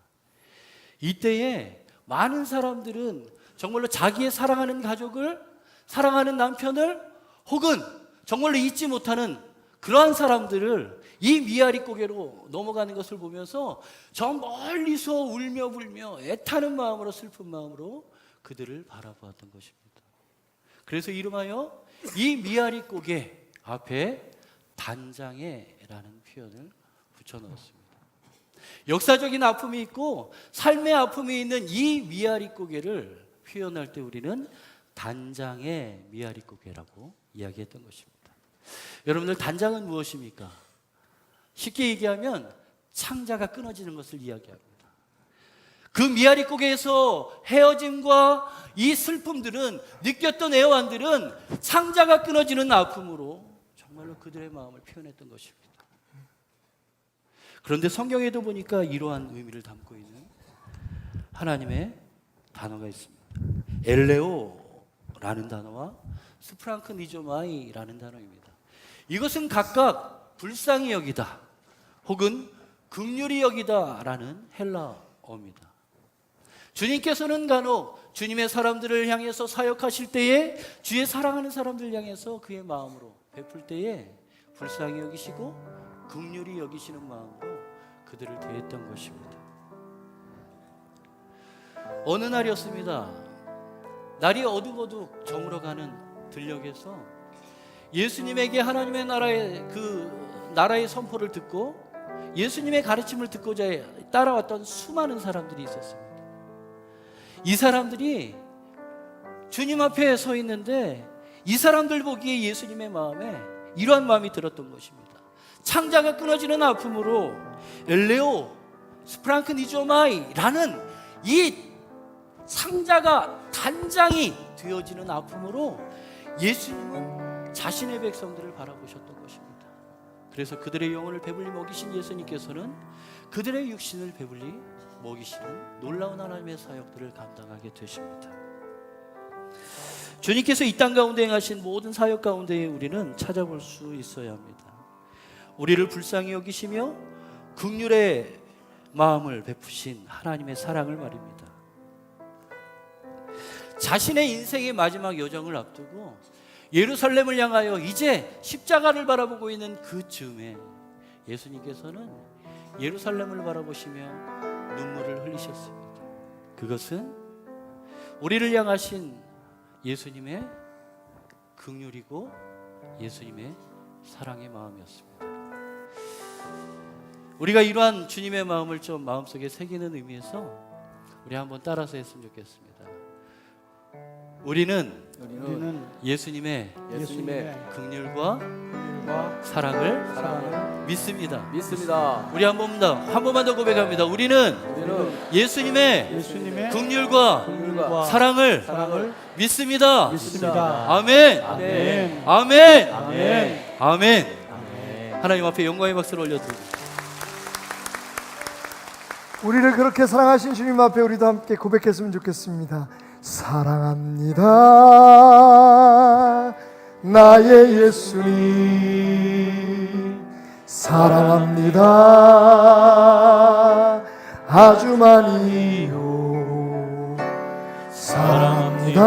이때에 많은 사람들은 정말로 자기의 사랑하는 가족을, 사랑하는 남편을 혹은 정말로 잊지 못하는 그러한 사람들을 이 미아리 고개로 넘어가는 것을 보면서 저 멀리서 울며 불며 애타는 마음으로, 슬픈 마음으로 그들을 바라보았던 것입니다. 그래서 이름하여 이 미아리 고개 앞에 단장애라는 표현을 붙여넣었습니다. 역사적인 아픔이 있고 삶의 아픔이 있는 이 미아리 고개를 표현할 때 우리는 단장의 미아리 고개라고 이야기했던 것입니다. 여러분들, 단장은 무엇입니까? 쉽게 얘기하면 창자가 끊어지는 것을 이야기합니다. 그 미아리 고개에서 헤어짐과 이 슬픔들은, 느꼈던 애환들은 창자가 끊어지는 아픔으로 정말로 그들의 마음을 표현했던 것입니다. 그런데 성경에도 보니까 이러한 의미를 담고 있는 하나님의 단어가 있습니다. 엘레오라는 단어와 스프랑크니조마이라는 단어입니다. 이것은 각각 불쌍히 여기다 혹은 긍휼히 여기다라는 헬라어입니다. 주님께서는 간혹 주님의 사람들을 향해서 사역하실 때에 주의 사랑하는 사람들을 향해서 그의 마음으로 베풀 때에 불쌍히 여기시고 긍휼히 여기시는 마음으로 그들을 대했던 것입니다. 어느 날이었습니다. 날이 어둑어둑 저물어가는 들녘에서 예수님에게 하나님의 나라의 그 나라의 선포를 듣고 예수님의 가르침을 듣고자 따라왔던 수많은 사람들이 있었습니다. 이 사람들이 주님 앞에 서 있는데 이 사람들 보기에 예수님의 마음에 이러한 마음이 들었던 것입니다. 창자가 끊어지는 아픔으로 엘레오 스프랑크니조마이라는 이 창자가 단장이 되어지는 아픔으로 예수님은 자신의 백성들을 바라보셨던 것입니다. 그래서 그들의 영혼을 배불리 먹이신 예수님께서는 그들의 육신을 배불리 먹이시는 놀라운 하나님의 사역들을 감당하게 되십니다. 주님께서 이 땅 가운데 행하신 모든 사역 가운데에 우리는 찾아볼 수 있어야 합니다. 우리를 불쌍히 여기시며 긍휼의 마음을 베푸신 하나님의 사랑을 말입니다. 자신의 인생의 마지막 여정을 앞두고 예루살렘을 향하여 이제 십자가를 바라보고 있는 그 즈음에 예수님께서는 예루살렘을 바라보시며 눈물을 흘리셨습니다. 그것은 우리를 향하신 예수님의 긍휼이고 예수님의 사랑의 마음이었습니다. 우리가 이러한 주님의 마음을 좀 마음속에 새기는 의미에서 우리 한번 따라서 했으면 좋겠습니다. 우리는 예수님의 긍휼과 사랑을 믿습니다. 우리 한 번만 더 고백합니다. 우리는 예수님의 긍휼과 사랑을 믿습니다. 아멘. 하나님 앞에 영광의 박수를 올려드립니다. 우리를 그렇게 사랑하신 주님 앞에 우리도 함께 고백했으면 좋겠습니다. 사랑합니다 나의 예수님, 사랑합니다 아주 많이요. 사랑합니다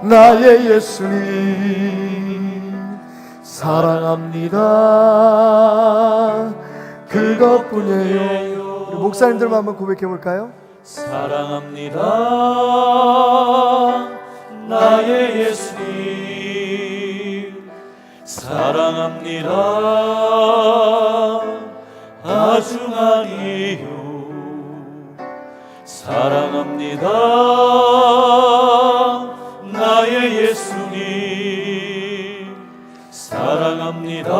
나의 예수님, 사랑합니다 그것뿐이에요. 우리 목사님들만 한번 고백해 볼까요? 사랑합니다 나의 예수님, 사랑합니다 아주 많이요. 사랑합니다 나의 예수님, 사랑합니다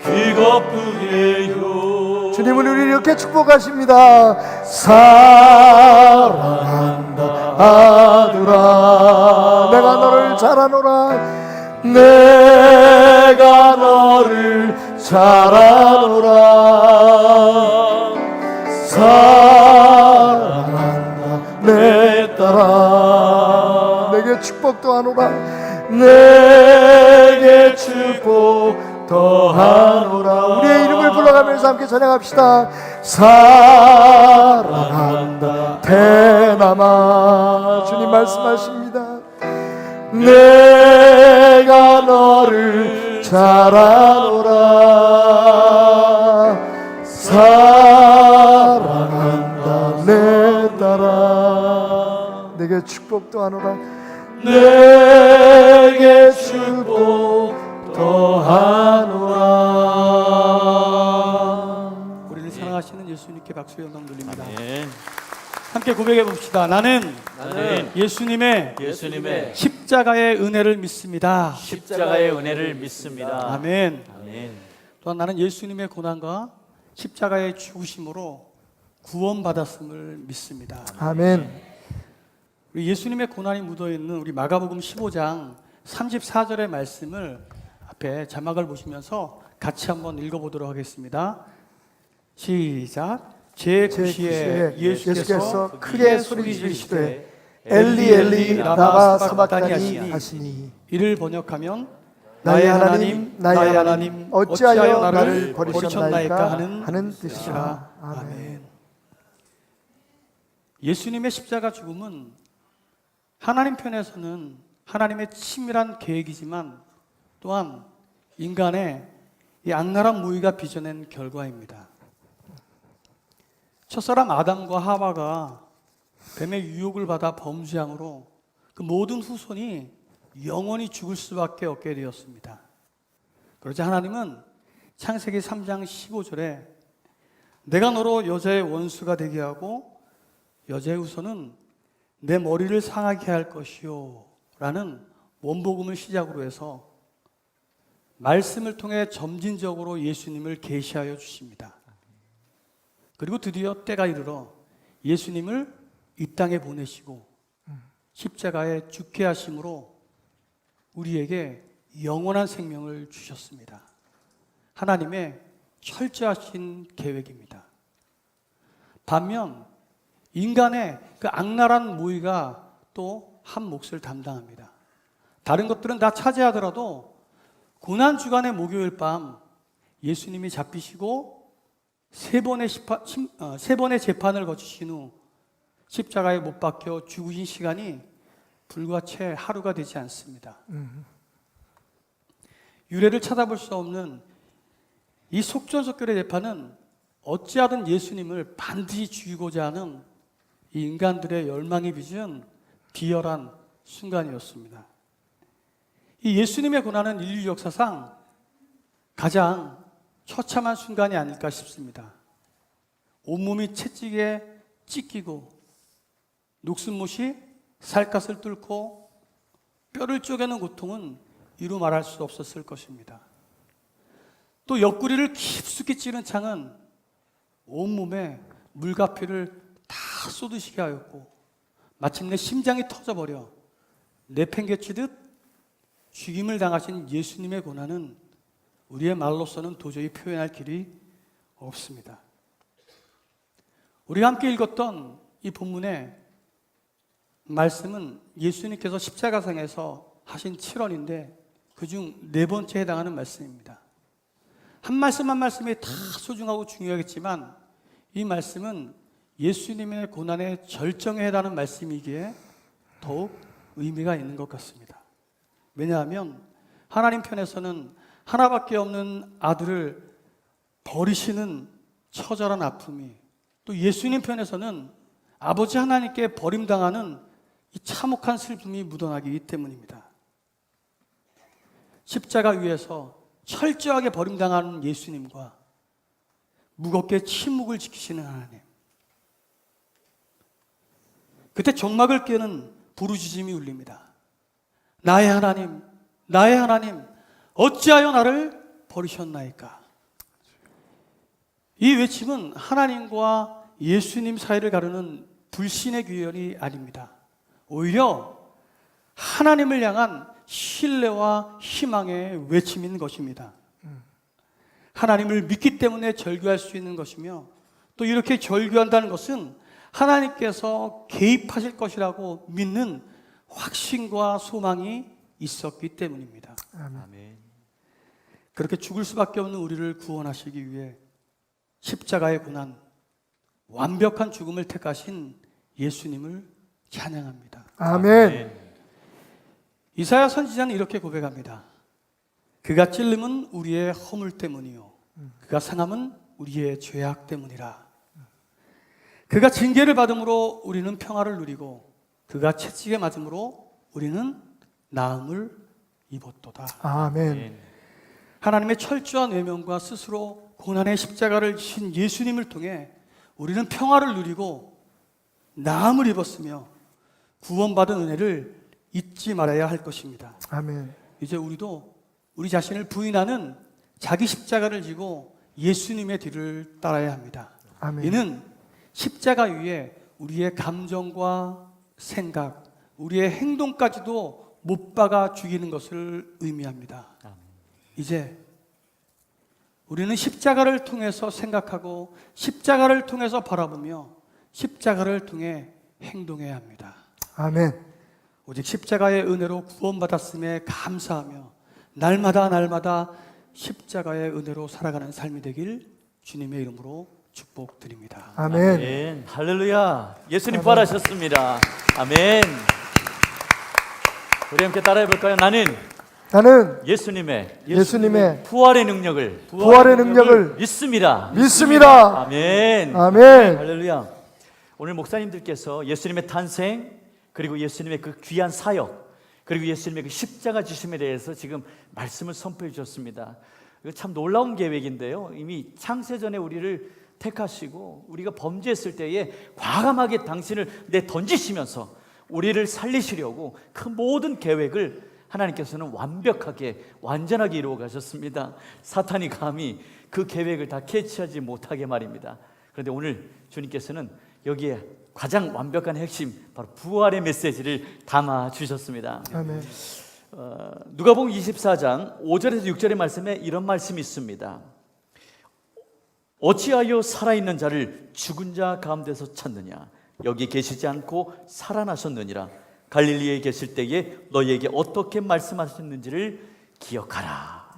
그것뿐이에요. 주님은 우리를 이렇게 축복하십니다. 사랑한다 아들아, 내가 너를 잘 아노라, 내가 너를 잘 아노라. 사랑한다 내 딸아, 내게 축복도 하노라, 내게 축복 더하노라. 우리의 이름을 불러가면서 함께 찬양합시다. 사랑한다 대남아, 주님 말씀하십니다. 내가 너를 잘 아노라. 사랑한다 내 딸아, 내게 축복도 하노라, 내게 축복 더하노라. 우리를 사랑하시는 예수님께 박수 영광 돌립니다. 함께 고백해 봅시다. 나는 예수님의 십자가의 은혜를 믿습니다. 십자가의 은혜를 믿습니다. 아멘. 아멘. 또한 나는 예수님의 고난과 십자가의 죽으심으로 구원받았음을 믿습니다. 아멘. 우리 예수님의 고난이 묻어있는 우리 마가복음 15장 34절의 말씀을 앞에 자막을 보시면서 같이 한번 읽어보도록 하겠습니다. 시작. 제9시에 예수께서 크게 소리 지르시되 엘리 엘리 라마 사박다니 하시니, 이를 번역하면 나의 하나님 나의 하나님 어찌하여 나를 버리셨나이까 하는 뜻이라. 아멘. 예수님의 십자가 죽음은 하나님 편에서는 하나님의 치밀한 계획이지만 또한 인간의 이 악랄한 무의가 빚어낸 결과입니다. 첫사람 아담과 하와가 뱀의 유혹을 받아 범죄함으로 그 모든 후손이 영원히 죽을 수밖에 없게 되었습니다. 그러자 하나님은 창세기 3장 15절에 내가 너로 여자의 원수가 되게 하고 여자의 후손은 내 머리를 상하게 할 것이요 라는 원복음을 시작으로 해서 말씀을 통해 점진적으로 예수님을 계시하여 주십니다. 그리고 드디어 때가 이르러 예수님을 이 땅에 보내시고 십자가에 죽게 하심으로 우리에게 영원한 생명을 주셨습니다. 하나님의 철저하신 계획입니다. 반면 인간의 그 악랄한 모의가 또 한 몫을 담당합니다. 다른 것들은 다 차지하더라도 고난주간의 목요일 밤 예수님이 잡히시고 세 번의 재판을 거치신 후 십자가에 못 박혀 죽으신 시간이 불과 채 하루가 되지 않습니다. 유래를 찾아볼 수 없는 이 속전속결의 재판은 어찌하든 예수님을 반드시 죽이고자 하는 이 인간들의 열망이 빚은 비열한 순간이었습니다. 이 예수님의 고난은 인류 역사상 가장 처참한 순간이 아닐까 싶습니다. 온몸이 채찍에 찢기고 녹슨못이 살갗을 뚫고 뼈를 쪼개는 고통은 이루 말할 수 없었을 것입니다. 또 옆구리를 깊숙이 찌른 창은 온몸에 물과 피를 다 쏟으시게 하였고 마침내 심장이 터져버려 내팽개치듯 죽임을 당하신 예수님의 고난은 우리의 말로서는 도저히 표현할 길이 없습니다. 우리가 함께 읽었던 이 본문의 말씀은 예수님께서 십자가상에서 하신 7원인데 그중 네 번째 해당하는 말씀입니다. 한 말씀 한 말씀이 다 소중하고 중요하겠지만 이 말씀은 예수님의 고난의 절정에 해당하는 말씀이기에 더욱 의미가 있는 것 같습니다. 왜냐하면 하나님 편에서는 하나밖에 없는 아들을 버리시는 처절한 아픔이, 또 예수님 편에서는 아버지 하나님께 버림당하는 이 참혹한 슬픔이 묻어나기 때문입니다. 십자가 위에서 철저하게 버림당하는 예수님과 무겁게 침묵을 지키시는 하나님, 그때 정막을 깨는 부르짖음이 울립니다. 나의 하나님, 나의 하나님, 어찌하여 나를 버리셨나이까? 이 외침은 하나님과 예수님 사이를 가르는 불신의 규율이 아닙니다. 오히려 하나님을 향한 신뢰와 희망의 외침인 것입니다. 하나님을 믿기 때문에 절규할 수 있는 것이며, 또 이렇게 절규한다는 것은 하나님께서 개입하실 것이라고 믿는 확신과 소망이 있었기 때문입니다. 아멘. 그렇게 죽을 수밖에 없는 우리를 구원하시기 위해 십자가의 고난, 완벽한 죽음을 택하신 예수님을 찬양합니다. 아멘. 이사야 선지자는 이렇게 고백합니다. 그가 찔림은 우리의 허물 때문이요 그가 상함은 우리의 죄악 때문이라. 그가 징계를 받음으로 우리는 평화를 누리고 그가 채찍에 맞음으로 우리는 나음을 입었도다. 아멘. 하나님의 철저한 외면과 스스로 고난의 십자가를 지신 예수님을 통해 우리는 평화를 누리고 나음을 입었으며 구원받은 은혜를 잊지 말아야 할 것입니다. 아멘. 이제 우리도 우리 자신을 부인하는 자기 십자가를 지고 예수님의 뒤를 따라야 합니다. 아멘. 이는 십자가 위에 우리의 감정과 생각, 우리의 행동까지도 못 박아 죽이는 것을 의미합니다. 이제 우리는 십자가를 통해서 생각하고 십자가를 통해서 바라보며 십자가를 통해 행동해야 합니다. 아멘. 오직 십자가의 은혜로 구원받았음에 감사하며 날마다 십자가의 은혜로 살아가는 삶이 되길 주님의 이름으로 축복드립니다. 아멘. 아멘. 할렐루야. 예수님 부활하셨습니다. 아멘. 우리 함께 따라해 볼까요? 나는 예수님의 부활의 능력을 믿습니다. 아멘. 아멘. 할렐루야. 오늘 목사님들께서 예수님의 탄생, 그리고 예수님의 그 귀한 사역, 그리고 예수님의 그 십자가 지심에 대해서 지금 말씀을 선포해 주셨습니다. 이거 참 놀라운 계획인데요. 이미 창세전에 우리를 택하시고 우리가 범죄했을 때에 과감하게 당신을 내던지시면서 우리를 살리시려고 그 모든 계획을 하나님께서는 완벽하게 완전하게 이루어 가셨습니다. 사탄이 감히 그 계획을 다 캐치하지 못하게 말입니다. 그런데 오늘 주님께서는 여기에 가장 완벽한 핵심, 바로 부활의 메시지를 담아 주셨습니다. 아멘. 누가복음 24장 5절에서 6절의 말씀에 이런 말씀이 있습니다. 어찌하여 살아있는 자를 죽은 자 가운데서 찾느냐? 여기 계시지 않고 살아나셨느니라. 갈릴리에 계실 때에 너희에게 어떻게 말씀하셨는지를 기억하라.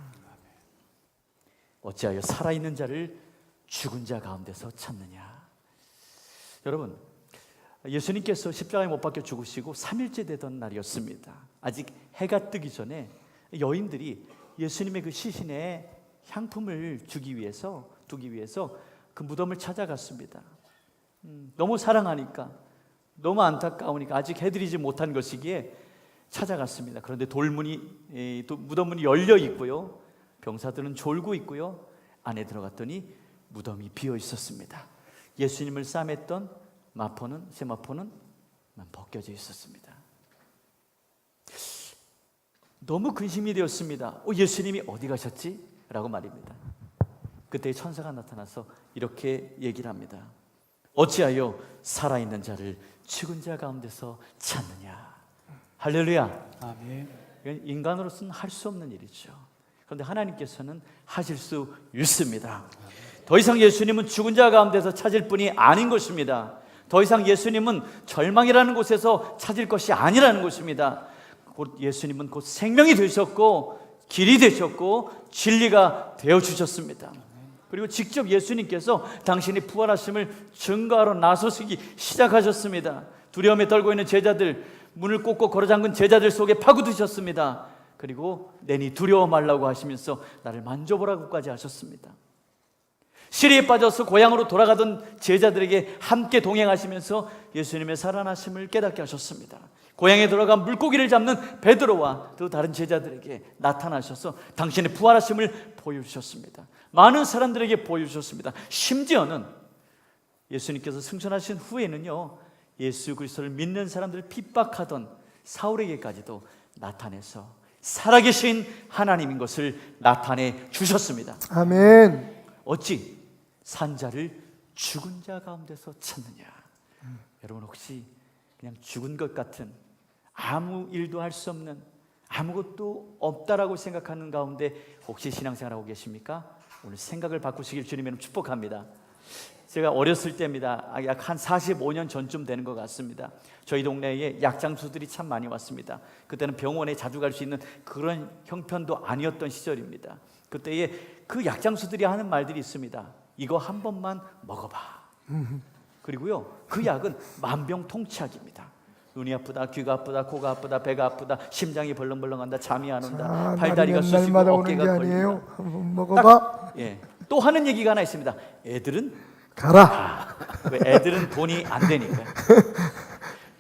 어찌하여 살아있는 자를 죽은 자 가운데서 찾느냐? 여러분, 예수님께서 십자가에 못 박혀 죽으시고 3일째 되던 날이었습니다. 아직 해가 뜨기 전에 여인들이 예수님의 그 시신에 향품을 두기 위해서 그 무덤을 찾아갔습니다. 너무 사랑하니까, 너무 안타까우니까 아직 해드리지 못한 것이기에 찾아갔습니다. 그런데 무덤문이 열려 있고요, 병사들은 졸고 있고요, 안에 들어갔더니 무덤이 비어 있었습니다. 예수님을 싸맸던 세마포는 벗겨져 있었습니다. 너무 근심이 되었습니다. 예수님이 어디 가셨지? 라고 말입니다. 그때 천사가 나타나서 이렇게 얘기를 합니다. 어찌하여 살아있는 자를 죽은 자 가운데서 찾느냐? 할렐루야. 아멘. 이건 인간으로서는 할 수 없는 일이죠. 그런데 하나님께서는 하실 수 있습니다. 더 이상 예수님은 죽은 자 가운데서 찾을 분이 아닌 것입니다. 더 이상 예수님은 절망이라는 곳에서 찾을 것이 아니라는 것입니다. 예수님은 곧 생명이 되셨고 길이 되셨고 진리가 되어주셨습니다. 그리고 직접 예수님께서 당신이 부활하심을 증거하러 나서시기 시작하셨습니다. 두려움에 떨고 있는 제자들, 문을 꼭꼭 걸어잠근 제자들 속에 파고드셨습니다. 그리고 내니 두려워 말라고 하시면서 나를 만져보라고까지 하셨습니다. 시리에 빠져서 고향으로 돌아가던 제자들에게 함께 동행하시면서 예수님의 살아나심을 깨닫게 하셨습니다. 고향에 들어가 물고기를 잡는 베드로와 또 다른 제자들에게 나타나셔서 당신의 부활하심을 보여주셨습니다. 많은 사람들에게 보여주셨습니다. 심지어는 예수님께서 승천하신 후에는요, 예수 그리스도를 믿는 사람들을 핍박하던 사울에게까지도 나타내서 살아계신 하나님인 것을 나타내 주셨습니다. 아멘. 어찌 산자를 죽은 자 가운데서 찾느냐? 여러분, 혹시 그냥 죽은 것 같은, 아무 일도 할 수 없는, 아무것도 없다라고 생각하는 가운데 혹시 신앙생활하고 계십니까? 오늘 생각을 바꾸시길 주님으로 축복합니다. 제가 어렸을 때입니다. 약 한 45년 전쯤 되는 것 같습니다. 저희 동네에 약장수들이 참 많이 왔습니다. 그때는 병원에 자주 갈 수 있는 그런 형편도 아니었던 시절입니다. 그때에 그 약장수들이 하는 말들이 있습니다. 이거 한 번만 먹어봐. 그리고요, 그 약은 만병통치약입니다. 눈이 아프다, 귀가 아프다, 코가 아프다, 배가 아프다, 심장이 벌렁벌렁한다, 잠이 안 온다, 팔다리가 쑤시고 날마다 오는 어깨가 게 걸린다. 아니에요. 한번 먹어봐. 또 하는 얘기가 하나 있습니다. 애들은 가라. 왜? 애들은 돈이 안 되니까.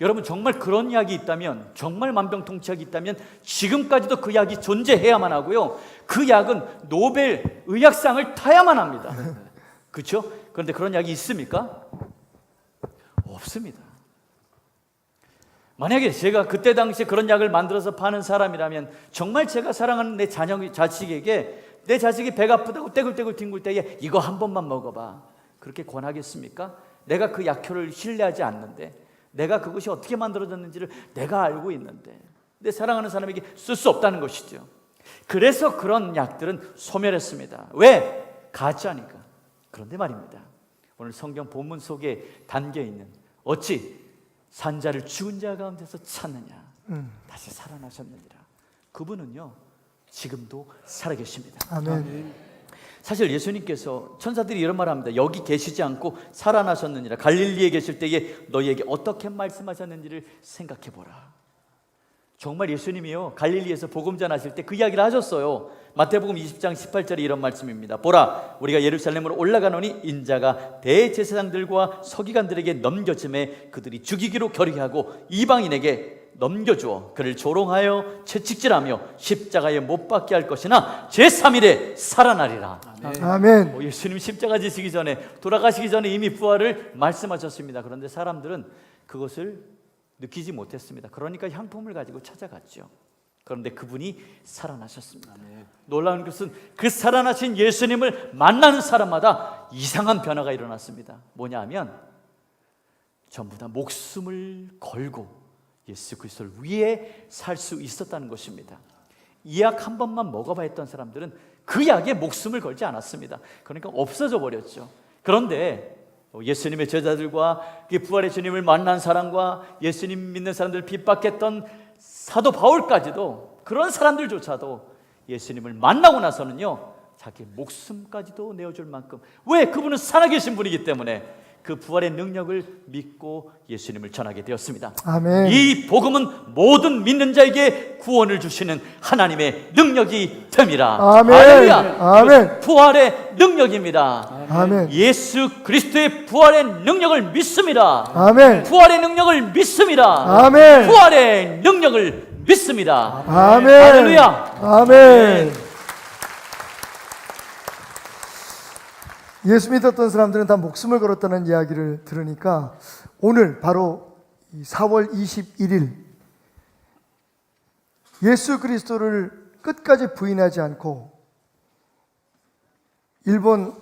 여러분, 정말 그런 약이 있다면, 정말 만병통치약이 있다면 지금까지도 그 약이 존재해야만 하고요, 그 약은 노벨 의학상을 타야만 합니다. 그렇죠? 그런데 그런 약이 있습니까? 없습니다. 만약에 제가 그때 당시에 그런 약을 만들어서 파는 사람이라면, 정말 제가 사랑하는 내 자식에게, 내 자식이 배가 아프다고 떼굴떼굴 뒹굴 때에 이거 한 번만 먹어봐, 그렇게 권하겠습니까? 내가 그 약효를 신뢰하지 않는데, 내가 그것이 어떻게 만들어졌는지를 내가 알고 있는데 내 사랑하는 사람에게 쓸 수 없다는 것이죠. 그래서 그런 약들은 소멸했습니다. 왜? 가짜니까. 그런데 말입니다, 오늘 성경 본문 속에 담겨있는 어찌 산자를 죽은 자 가운데서 찾느냐, 다시 살아나셨느니라. 그분은요, 지금도 살아계십니다. 아멘. 사실 예수님께서, 천사들이 이런 말을 합니다. 여기 계시지 않고 살아나셨느니라. 갈릴리에 계실 때에 너희에게 어떻게 말씀하셨는지를 생각해보라. 정말 예수님이요, 갈릴리에서 복음 전하실 때 그 이야기를 하셨어요. 마태복음 20장 18절에 이런 말씀입니다. 보라, 우리가 예루살렘으로 올라가노니 인자가 대제사장들과 서기관들에게 넘겨짐에 그들이 죽이기로 결의하고 이방인에게 넘겨주어 그를 조롱하여 채찍질하며 십자가에 못 박게 할 것이나 제3일에 살아나리라. 아멘. 예수님 십자가 지시기 전에, 돌아가시기 전에 이미 부활을 말씀하셨습니다. 그런데 사람들은 그것을 느끼지 못했습니다. 그러니까 향품을 가지고 찾아갔죠. 그런데 그분이 살아나셨습니다. 놀라운 것은 그 살아나신 예수님을 만나는 사람마다 이상한 변화가 일어났습니다. 뭐냐 하면 전부 다 목숨을 걸고 예수 그리스도를 위해 살 수 있었다는 것입니다. 이 약 한 번만 먹어봐 했던 사람들은 그 약에 목숨을 걸지 않았습니다. 그러니까 없어져 버렸죠. 그런데 예수님의 제자들과 부활의 주님을 만난 사람과 예수님 믿는 사람들 핍박했던 사도 바울까지도, 그런 사람들조차도 예수님을 만나고 나서는요 자기 목숨까지도 내어줄 만큼, 왜? 그분은 살아계신 분이기 때문에 그 부활의 능력을 믿고 예수님을 전하게 되었습니다. 아멘. 이 복음은 모든 믿는 자에게 구원을 주시는 하나님의 능력이 됩니다. 아멘. 할렐루야. 아멘. 이것은 부활의 능력입니다. 아멘. 예수 그리스도의 부활의 능력을 믿습니다. 아멘. 부활의 능력을 믿습니다. 아멘. 부활의 능력을 믿습니다. 아멘. 할렐루야. 아멘. 예수 믿었던 사람들은 다 목숨을 걸었다는 이야기를 들으니까 오늘 바로 4월 21일 예수 그리스도를 끝까지 부인하지 않고 일본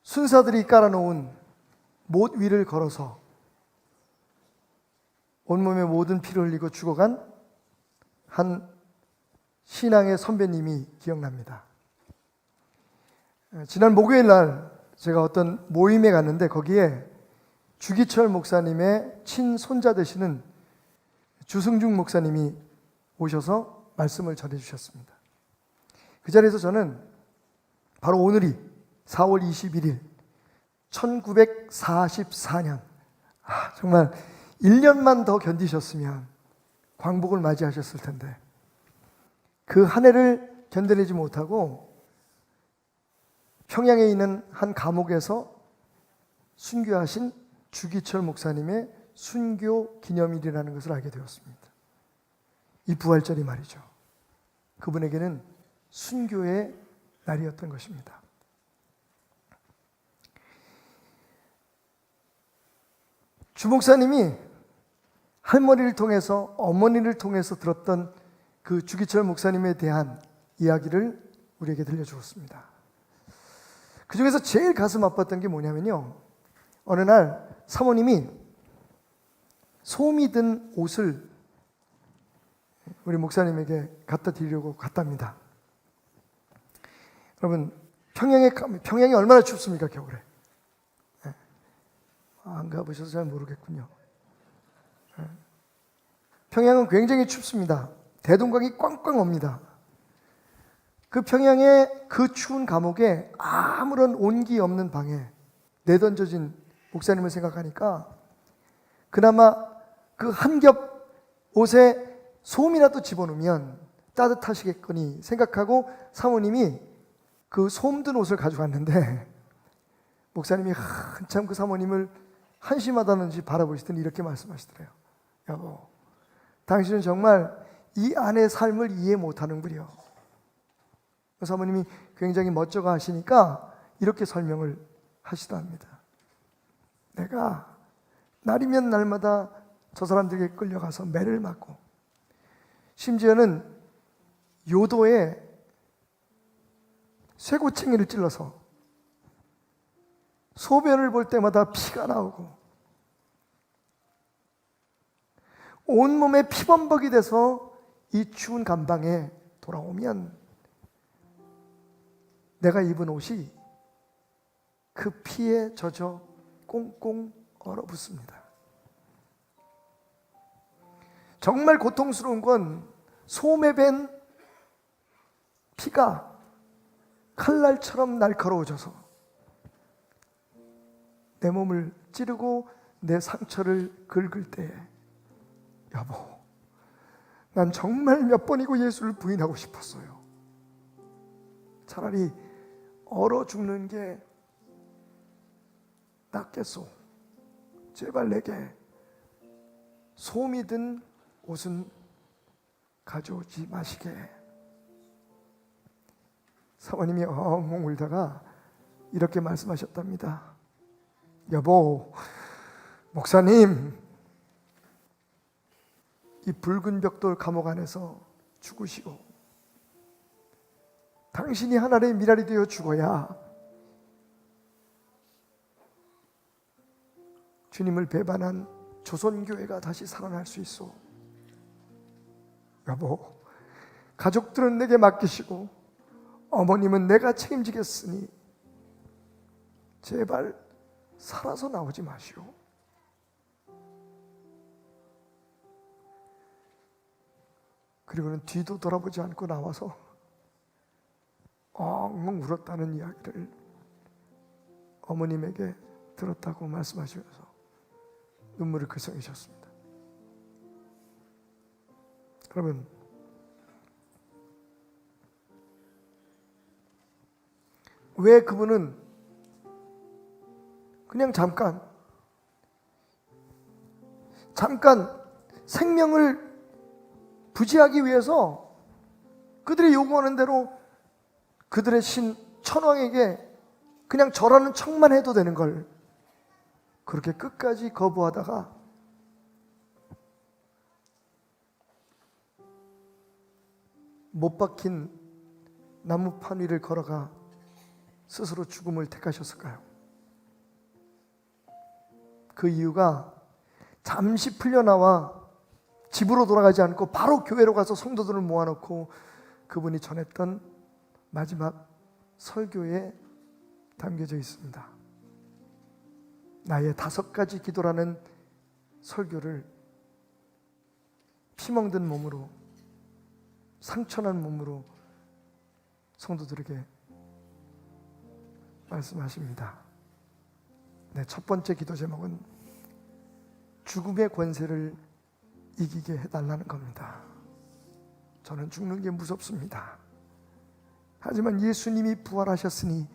순사들이 깔아놓은 못 위를 걸어서 온몸에 모든 피를 흘리고 죽어간 한 신앙의 선배님이 기억납니다. 지난 목요일 날 제가 어떤 모임에 갔는데 거기에 주기철 목사님의 친손자 되시는 주승중 목사님이 오셔서 말씀을 전해 주셨습니다. 그 자리에서 저는 바로 오늘이 4월 21일 1944년, 정말 1년만 더 견디셨으면 광복을 맞이하셨을 텐데 그 한 해를 견뎌내지 못하고 평양에 있는 한 감옥에서 순교하신 주기철 목사님의 순교 기념일이라는 것을 알게 되었습니다. 이 부활절이 말이죠. 그분에게는 순교의 날이었던 것입니다. 주 목사님이 할머니를 통해서, 어머니를 통해서 들었던 그 주기철 목사님에 대한 이야기를 우리에게 들려주었습니다. 그 중에서 제일 가슴 아팠던 게 뭐냐면요, 어느 날 사모님이 솜이 든 옷을 우리 목사님에게 갖다 드리려고 갔답니다. 여러분, 평양이 얼마나 춥습니까, 겨울에? 안 가보셔서 잘 모르겠군요. 평양은 굉장히 춥습니다. 대동강이 꽝꽝 옵니다. 그 평양의 그 추운 감옥에 아무런 온기 없는 방에 내던져진 목사님을 생각하니까 그나마 그 한 겹 옷에 솜이라도 집어넣으면 따뜻하시겠거니 생각하고 사모님이 그 솜 든 옷을 가져갔는데 목사님이 한참 그 사모님을 한심하다는지 바라보시더니 이렇게 말씀하시더래요. 여보, 당신은 정말 이 아내의 삶을 이해 못하는구려. 그 사모님이 굉장히 멋져가 하시니까 이렇게 설명을 하시더랍니다. 내가 날이면 날마다 저 사람들에게 끌려가서 매를 맞고 심지어는 요도에 쇠고챙이를 찔러서 소변을 볼 때마다 피가 나오고 온몸에 피범벅이 돼서 이 추운 감방에 돌아오면 내가 입은 옷이 그 피에 젖어 꽁꽁 얼어붙습니다. 정말 고통스러운 건 솜에 밴 피가 칼날처럼 날카로워져서 내 몸을 찌르고 내 상처를 긁을 때에 여보, 난 정말 몇 번이고 예수를 부인하고 싶었어요. 차라리 얼어 죽는 게 낫겠소. 제발 내게 솜이 든 옷은 가져오지 마시게. 사모님이 엉엉 울다가 이렇게 말씀하셨답니다. 여보, 목사님, 이 붉은 벽돌 감옥 안에서 죽으시고 당신이 하나님의 미랄이 되어 죽어야 주님을 배반한 조선교회가 다시 살아날 수 있어. 여보, 가족들은 내게 맡기시고 어머님은 내가 책임지겠으니 제발 살아서 나오지 마시오. 그리고는 뒤도 돌아보지 않고 나와서 엉엉 울었다는 이야기를 어머님에게 들었다고 말씀하시면서 눈물을 글썽이셨습니다. 여러분, 왜 그분은 그냥 잠깐 생명을 부지하기 위해서 그들이 요구하는 대로 그들의 신 천왕에게 그냥 절하는 척만 해도 되는 걸 그렇게 끝까지 거부하다가 못 박힌 나무판 위를 걸어가 스스로 죽음을 택하셨을까요? 그 이유가 잠시 풀려나와 집으로 돌아가지 않고 바로 교회로 가서 성도들을 모아놓고 그분이 전했던 마지막 설교에 담겨져 있습니다. 나의 5가지 기도라는 설교를 피멍든 몸으로, 상처난 몸으로 성도들에게 말씀하십니다. 네, 첫 번째 기도 제목은 죽음의 권세를 이기게 해달라는 겁니다. 저는 죽는 게 무섭습니다. 하지만 예수님이 부활하셨으니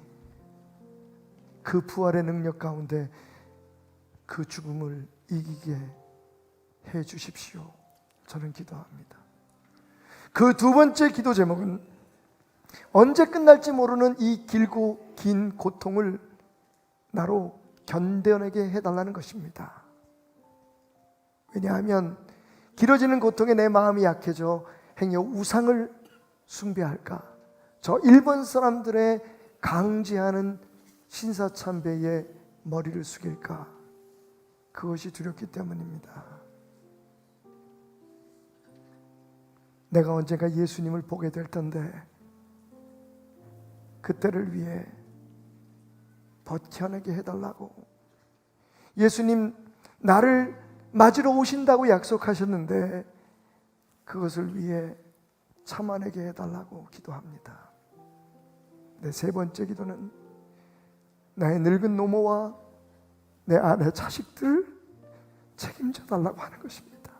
그 부활의 능력 가운데 그 죽음을 이기게 해 주십시오. 저는 기도합니다. 그 두 번째 기도 제목은 언제 끝날지 모르는 이 길고 긴 고통을 나로 견뎌내게 해달라는 것입니다. 왜냐하면 길어지는 고통에 내 마음이 약해져 행여 우상을 숭배할까, 저 일본 사람들의 강제하는 신사참배에 머리를 숙일까, 그것이 두렵기 때문입니다. 내가 언젠가 예수님을 보게 될 텐데 그때를 위해 버텨내게 해달라고, 예수님 나를 맞으러 오신다고 약속하셨는데 그것을 위해 참아내게 해달라고 기도합니다. 내 세 번째 기도는 나의 늙은 노모와 내 아내 자식들 책임져 달라고 하는 것입니다.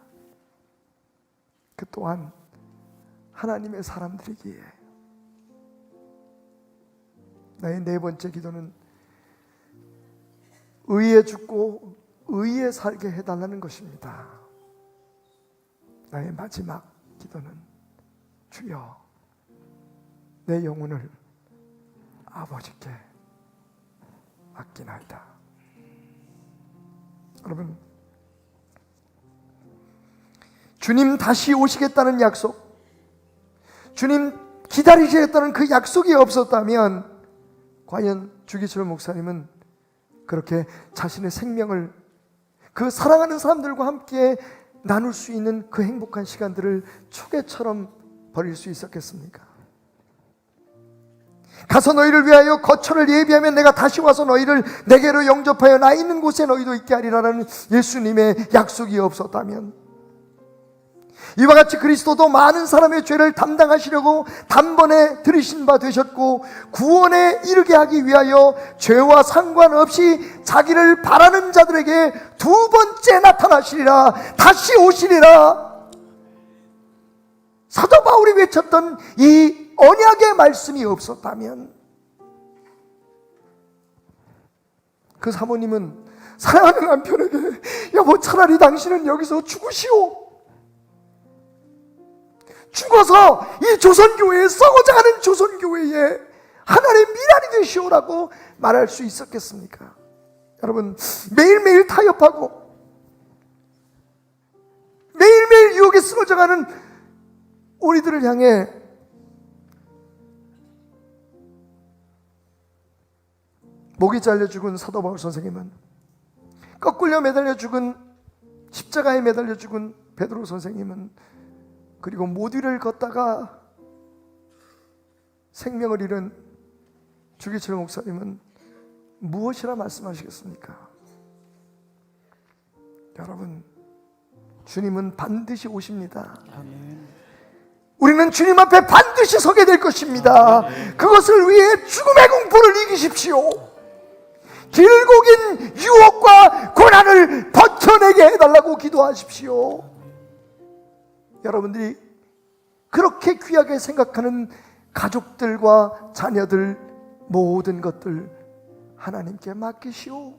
그 또한 하나님의 사람들이기에. 나의 네 번째 기도는 의에 죽고 의에 살게 해달라는 것입니다. 나의 마지막 기도는 주여 내 영혼을 아버지께 맡기나이다. 여러분, 주님 다시 오시겠다는 약속, 주님 기다리시겠다는 그 약속이 없었다면 과연 주기철 목사님은 그렇게 자신의 생명을 그 사랑하는 사람들과 함께 나눌 수 있는 그 행복한 시간들을 초계처럼 버릴 수 있었겠습니까? 가서 너희를 위하여 거처를 예비하면 내가 다시 와서 너희를 내게로 영접하여 나 있는 곳에 너희도 있게 하리라는 예수님의 약속이 없었다면, 이와 같이 그리스도도 많은 사람의 죄를 담당하시려고 단번에 들이신 바 되셨고 구원에 이르게 하기 위하여 죄와 상관없이 자기를 바라는 자들에게 두 번째 나타나시리라, 다시 오시리라. 사도 바울이 외쳤던 이 언약의 말씀이 없었다면 그 사모님은 사랑하는 남편에게 여보 차라리 당신은 여기서 죽으시오. 죽어서 이 조선교회에 썩어져가는 조선교회에 하나님의 미랄이 되시오라고 말할 수 있었겠습니까? 여러분 매일매일 타협하고 매일매일 유혹에 쓰러져가는 우리들을 향해 목이 잘려 죽은 사도 바울 선생님은, 거꾸려 매달려 죽은 십자가에 매달려 죽은 베드로 선생님은, 그리고 모두를 걷다가 생명을 잃은 주기철 목사님은 무엇이라 말씀하시겠습니까? 여러분, 주님은 반드시 오십니다. 우리는 주님 앞에 반드시 서게 될 것입니다. 그것을 위해 죽음의 공포를 이기십시오. 길고 긴 유혹과 고난을 버텨내게 해달라고 기도하십시오. 여러분들이 그렇게 귀하게 생각하는 가족들과 자녀들, 모든 것들 하나님께 맡기시오.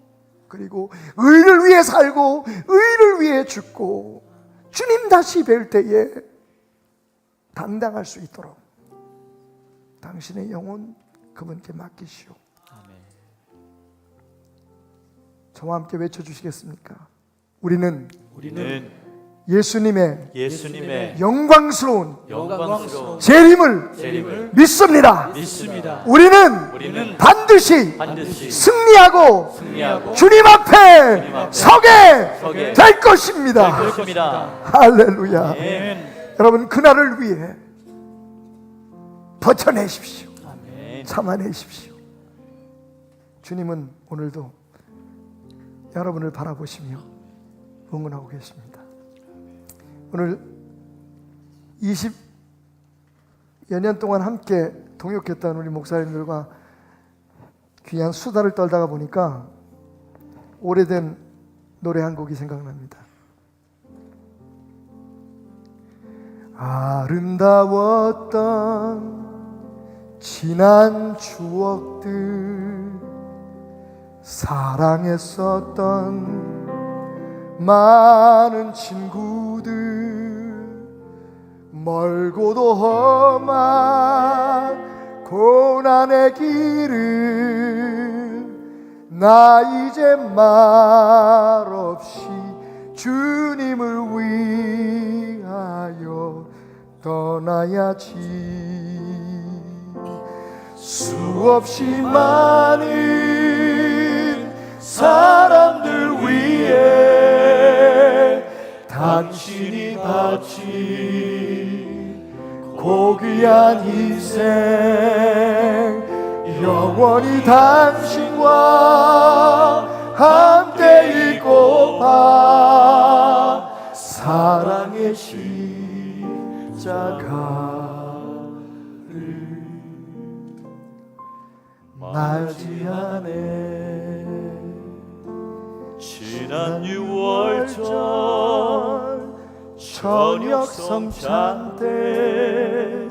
그리고 의를 위해 살고 의를 위해 죽고 주님 다시 뵐 때에 당당할 수 있도록 당신의 영혼 그분께 맡기시오. 저와 함께 외쳐주시겠습니까? 우리는 예수님의 영광스러운 재림을 믿습니다. 우리는 반드시 승리하고 주님 앞에 서게 될 것입니다. 할렐루야. 여러분, 그날을 위해 버텨내십시오. 참아내십시오. 주님은 오늘도 여러분을 바라보시며 응원하고 계십니다. 오늘 20여 년 동안 함께 동역했던 우리 목사님들과 귀한 수다를 떨다가 보니까 오래된 노래 한 곡이 생각납니다. 아름다웠던 지난 추억들, 사랑했었던 많은 친구들, 멀고도 험한 고난의 길을 나 이제 말없이 주님을 위하여 떠나야지. 수없이 많은 사람들 위해 당신이 바친 고귀한 희생, 영원히 당신과 함께 있고파 사랑의 십자가를 맞이하네. 지난 6월절 저녁 성찬 때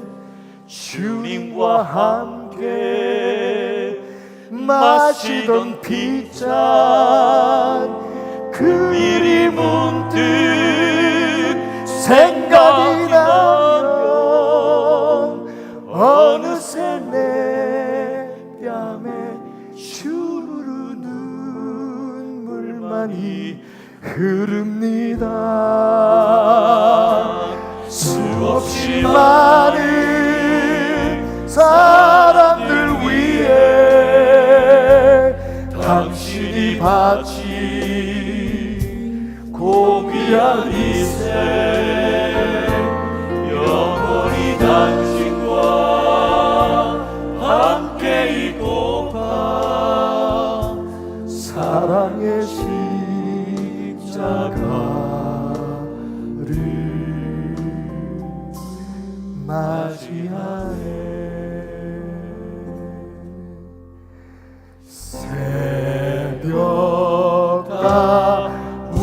주님과 함께 마시던 빗잔, 그 일이 문득 생각이 나면 어느새 내 뺨에 주르르 눈물만이 흐릅니다. 수없이 많은 사람들 위해 당신이 바친 고귀한 희생, 영원히 당신과 함께 있고파 사랑의 십자가를 맞이하네. 새벽가 울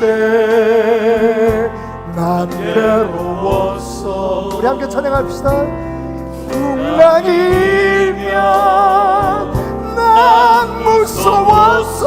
때 난 외로웠어. 우리 함께 찬양합시다. 풍랑이 일면 난 무서웠어.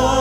나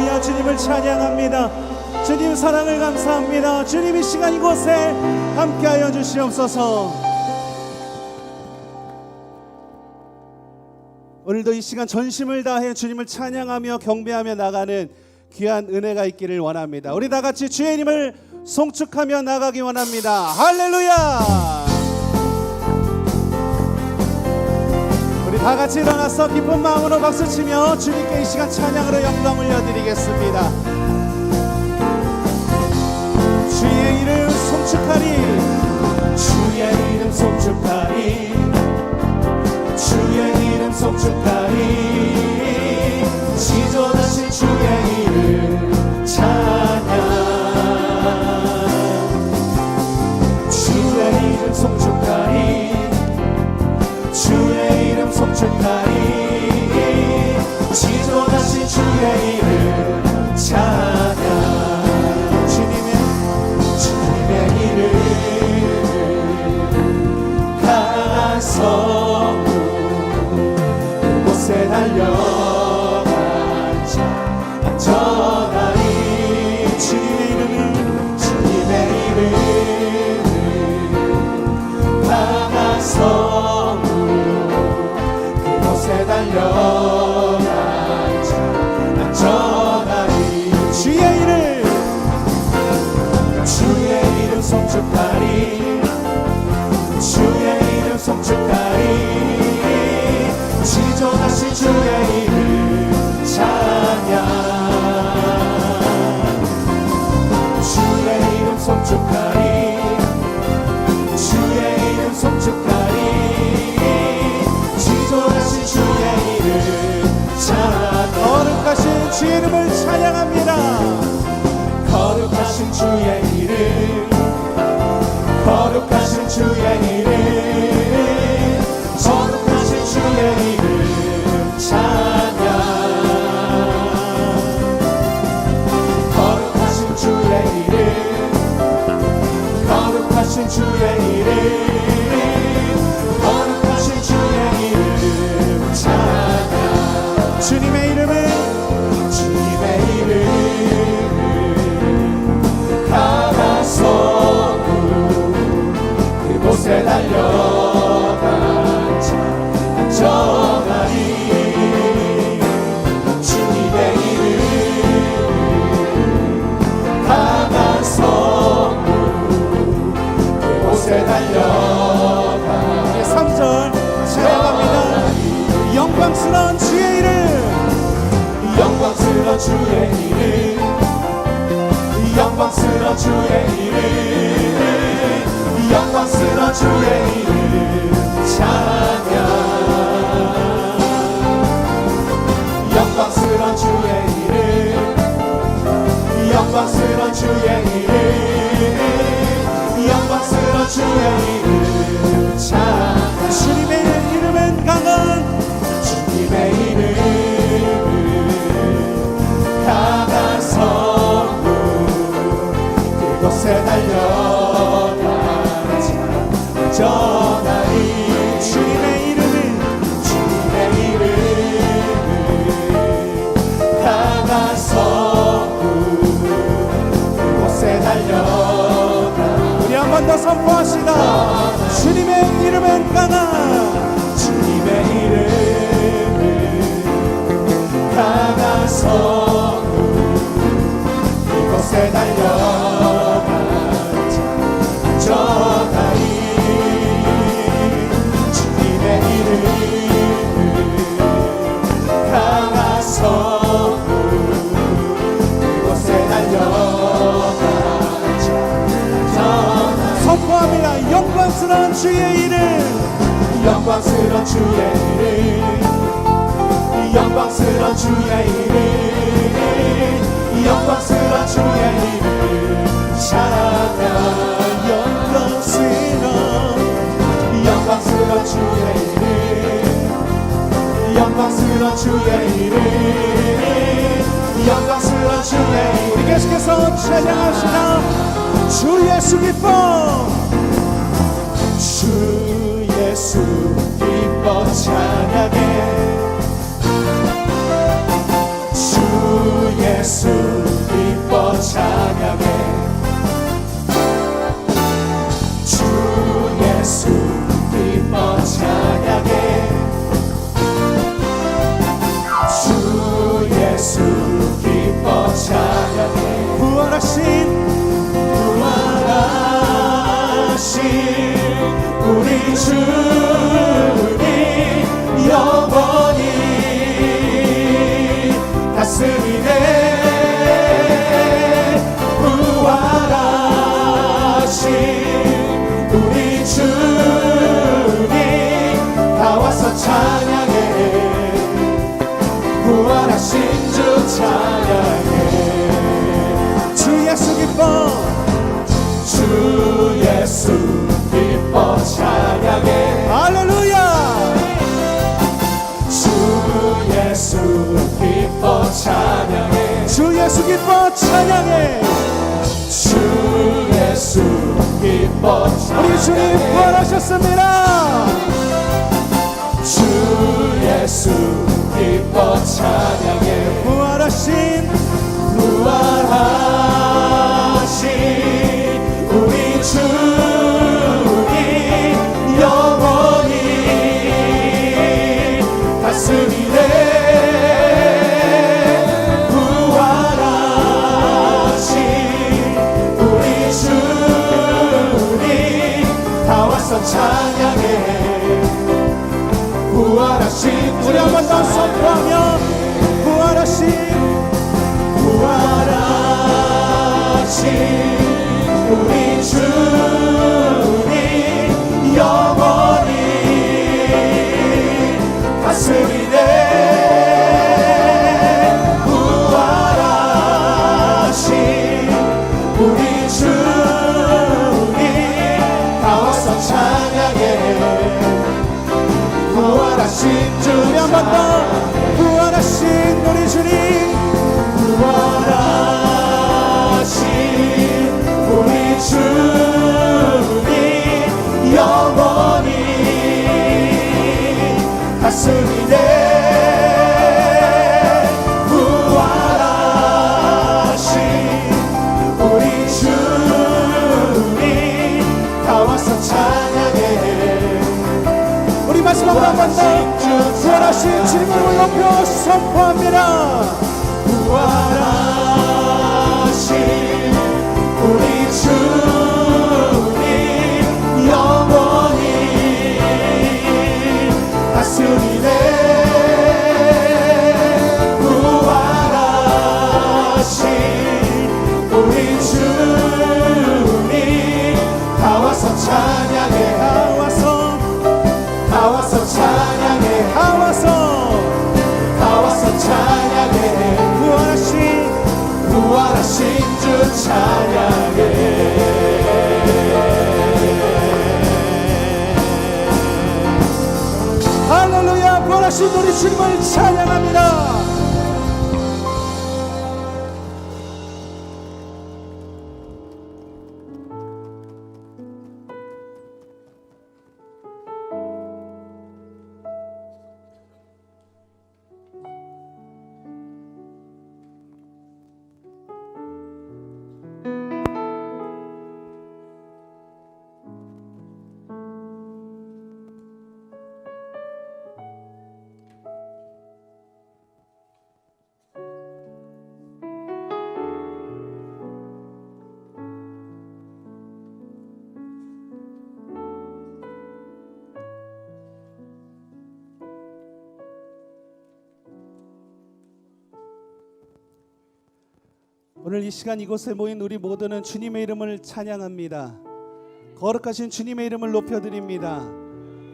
할렐루야. 주님을 찬양합니다. 주님 사랑을 감사합니다. 주님 이 시간 이곳에 함께하여 주시옵소서. 오늘도 이 시간 전심을 다해 주님을 찬양하며 경배하며 나가는 귀한 은혜가 있기를 원합니다. 우리 다 같이 주의 이름을 송축하며 나가기 원합니다. 할렐루야. 우리 다 같이 일어나서 기쁜 마음으로 박수치며 주님께 이 시간 찬양으로 영광 올려드리겠습니다. 주의 이름 송축하리, 주의 이름 송축하리, 주의 이름 송축하리, 지존하신 주의 이름 찬양. 주의 이름 송축하리, 주의 이름 송축하리, 지존하신 주의 이름 찬양. 주님의 이름 강한 성문 그곳에 달려간 자 안전하리. 주님의 이름 강한 성문 그곳에 달려간 자 안전하리. 주의 이름 송축하리, 주의 이름 송축하리, 지존하신 주의 이름 찬양. 주의 이름 송축하리, 주의 이름 송축하리, 지존하신 주의 이름 찬양. 거룩하신 주의 이름을 찬양합니다. 거룩하신 주의 이름, 거룩하신 주의 이름, 거룩하신 주의 이름 찬양. 거룩하신 주의 이름, 거룩하신 주의 이름, 거룩하신 주의 이름 찬양. 주님의 이름 강한 성문 그곳에 달려간 자 안전하리. 주님의 이름 강한 성문 그곳에 달려간 3절 찬양합니다. 영광스러운 주의 이름, 영광스러운 주의 이름, 영광스러운 주의 이름, 영광스러운 주의 이름 찬양. 영광스러운 주의 이름, 영광스러운 주의 이름, 영광스러운 주의 이름 찬양. 주님의 이름은 강한, 주님의 이름 강한 성문 그곳에 달려간 자 안전하리. 주님의 이름 강한 성문 그곳에 달려간. 우리 한 번 더 선포합시다. 주님의 이름은 강한, 주님의 이름 강한 성문 그곳에 달려간 자 안전하리. 주님의 이름 강한 성문 그곳에 달려간 자 안전하리. 선포합니다. 영광스러운 주의 이름, 영광스러운 주의 이름, 영광스러운 주의 이름, 영광스러운 주의 이름 찬양. 영광스러운 주의 이름, 영광스러운 주의 이름, 영광스러운 주의 이름. 우리 계속해서 찬양합시다. 주 예수 기뻐, 주 예수 기뻐 찬양해. 주 예수 기뻐 찬양해 주 예수 기뻐 찬양해 주 예수 기뻐 찬양해 부활하신 우리 주님 영원히 다스리네 부활하신 우리 주님 다 와서 찬양해 부활하신 주 찬양해 주 예수 기뻐 주 예수 기뻐 찬양해 할렐루야 주 예수 기뻐 찬양해 주 예수 기뻐 찬양해 주 예수 기뻐 찬양해 우리 주님 부활하셨습니다 주 예수 기뻐 찬양해 부활하신 우리 주님 영원히 다스리네 부활하신 우리 주님 다 와서 찬양해 부활하신 우리 한 번 더 선포하며 부활하신 우리 주님 영원히 다스리네 부활하신 우리 주님 다 와서 찬양해 부활하신 주 우리 한 번 더 부활하신 우리 주님 부활하신 우리 주님 영원히 다스리네 부활하신 우리 주님 다 와서 찬양해 우리 마지막으로 한 번 더 부활하신 주님을 높여 선포합니다 부활하신 우리 주님 영원히 다스리네 부활하신 우리 주님 다 와서 찬양해 다 와서 찬양해 다 와서 찬양해 부활하신 주 찬양해 할렐루야 부활하신 우리 주님을 찬양합니다 오늘 이 시간 이곳에 모인 우리 모두는 주님의 이름을 찬양합니다. 거룩하신 주님의 이름을 높여드립니다.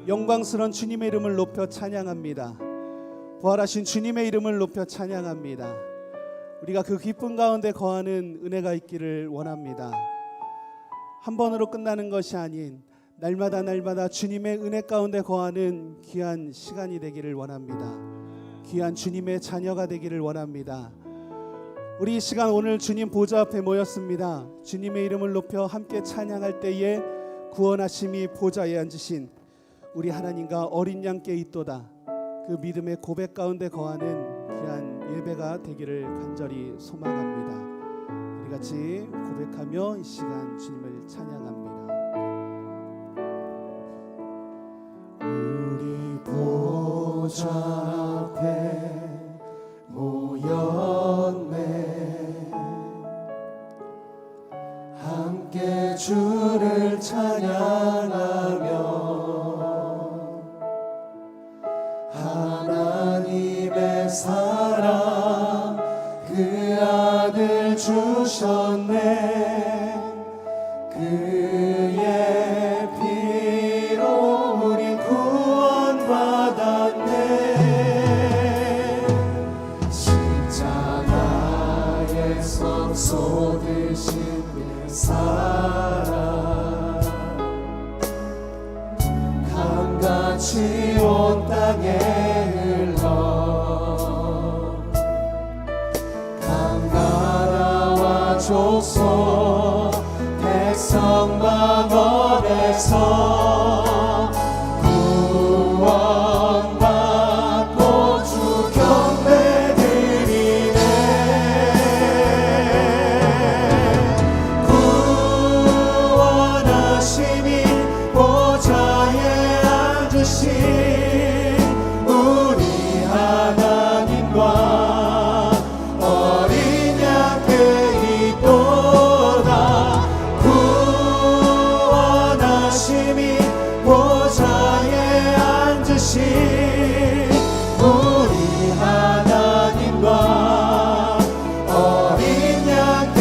영광스러운 주님의 이름을 높여 찬양합니다. 부활하신 주님의 이름을 높여 찬양합니다. 우리가 그 기쁨 가운데 거하는 은혜가 있기를 원합니다. 한 번으로 끝나는 것이 아닌 날마다 날마다 주님의 은혜 가운데 거하는 귀한 시간이 되기를 원합니다. 귀한 주님의 자녀가 되기를 원합니다. 우리 이 시간 오늘 주님 보좌 앞에 모였습니다. 주님의 이름을 높여 함께 찬양할 때에 구원하심이 보좌에 앉으신 우리 하나님과 어린 양께 있도다. 그 믿음의 고백 가운데 거하는 귀한 예배가 되기를 간절히 소망합니다. 우리 같이 고백하며 이 시간 주님을 찬양합니다. 우리 보좌 앞에 모였네. 함께 주를 찬양하며 하나님의 사랑 그 아들 주셨네. 그의 피로 우리 구원받았네. 십자가에서 쏟으신 그 사랑 강같이 온 땅에 흘러 강나라와 족속 백성 망원에서 구원받고 주 경배 드리네. 구원하심이 보좌에 앉으신 우리 하나님과 어린 양께 있도다. 구원하심이 보좌에 앉으신 우리 하나님과 어린 양께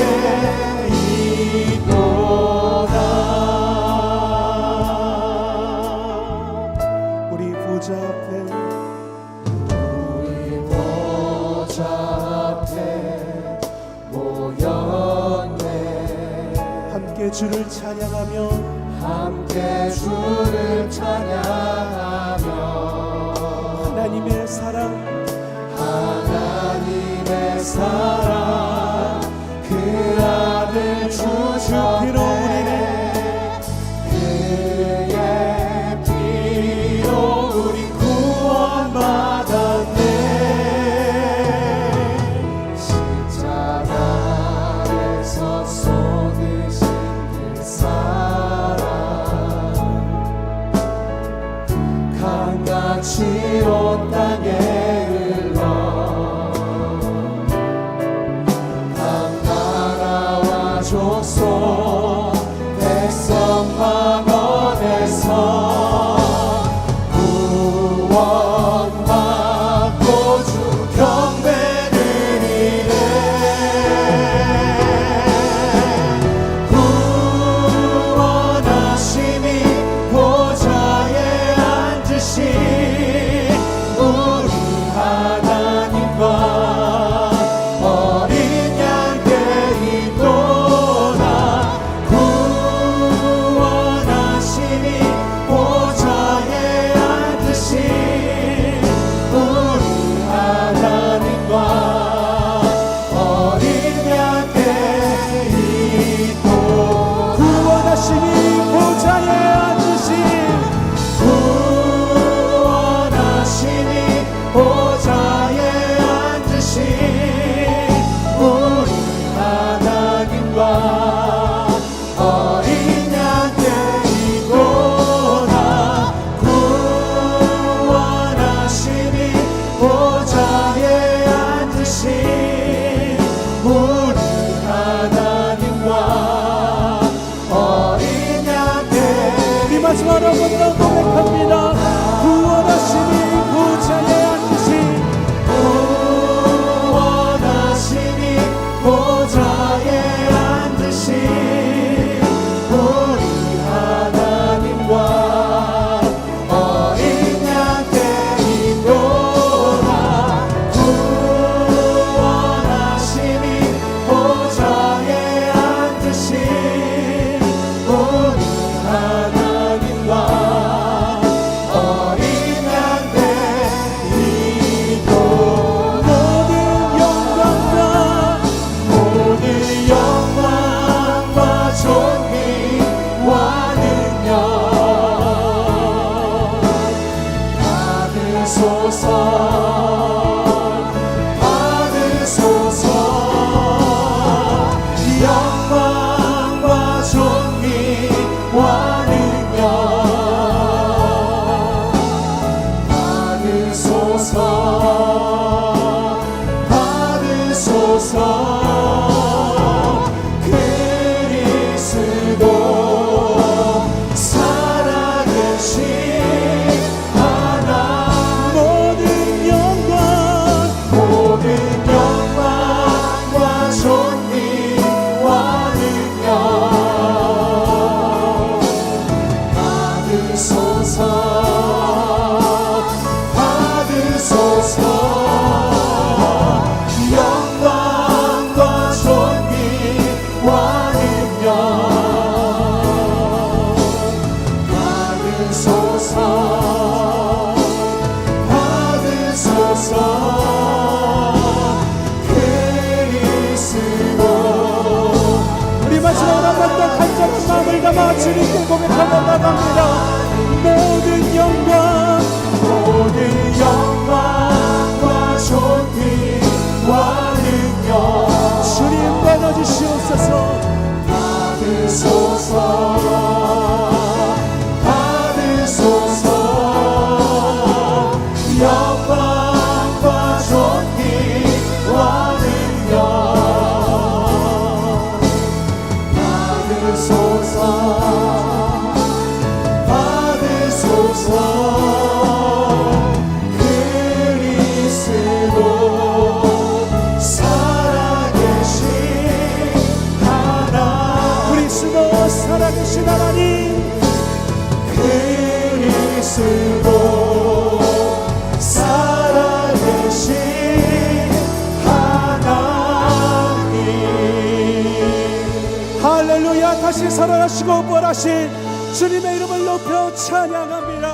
있도다. 우리 보좌 앞에 모였네. 함께 주를 찬양하며 함께 주를 찬양하며 하나님의 사랑 하나님의 사랑 그 아들 주셨네. 그의 피로 우리 구원받았네. 십자가에서 쏟으신 그 사랑 강같이 온 땅에 흘러 강나라와 족속 백성 망원에서 구원받고 주 경배 드리네. 구원하심이 보좌에 앉으신 우리 하나님과 어린 양께 있도다. 구원하심이 보좌에 앉으신 우리 하나님과 어린 양께 있도다. 구원하심이 보좌에 앉으신 구원하심이 보좌에 앉으신 우리 하나님과 어린 양께 있도다. 구원하심이 보좌에 앉으신 우리 하나님과 어린 양께 우리 마지막으로 한 번 더 고백합니다. 구원하심이 보좌에 앉으신 구원하심이 보좌에 앉으신 우리 하나님과 어린 양께 있도다. 구원하심이 보좌에 앉으신 우리 하나님과 간절한 마음을 담아 주님께 고백하며 나갑니다. 모든 영광 모든 영광과 존귀와 능력 주님 받아주시옵소서. 받으소서 받으소서 영광과 존귀와 능력 받으소서 받으소서. 그리스도 살아계신 하나님 그리스도 살아계신 하나님 그리스도 살아계신 하나님. 할렐루야. 다시 살아나시고 부활하신 주님의 이름을 높여 찬양합니다.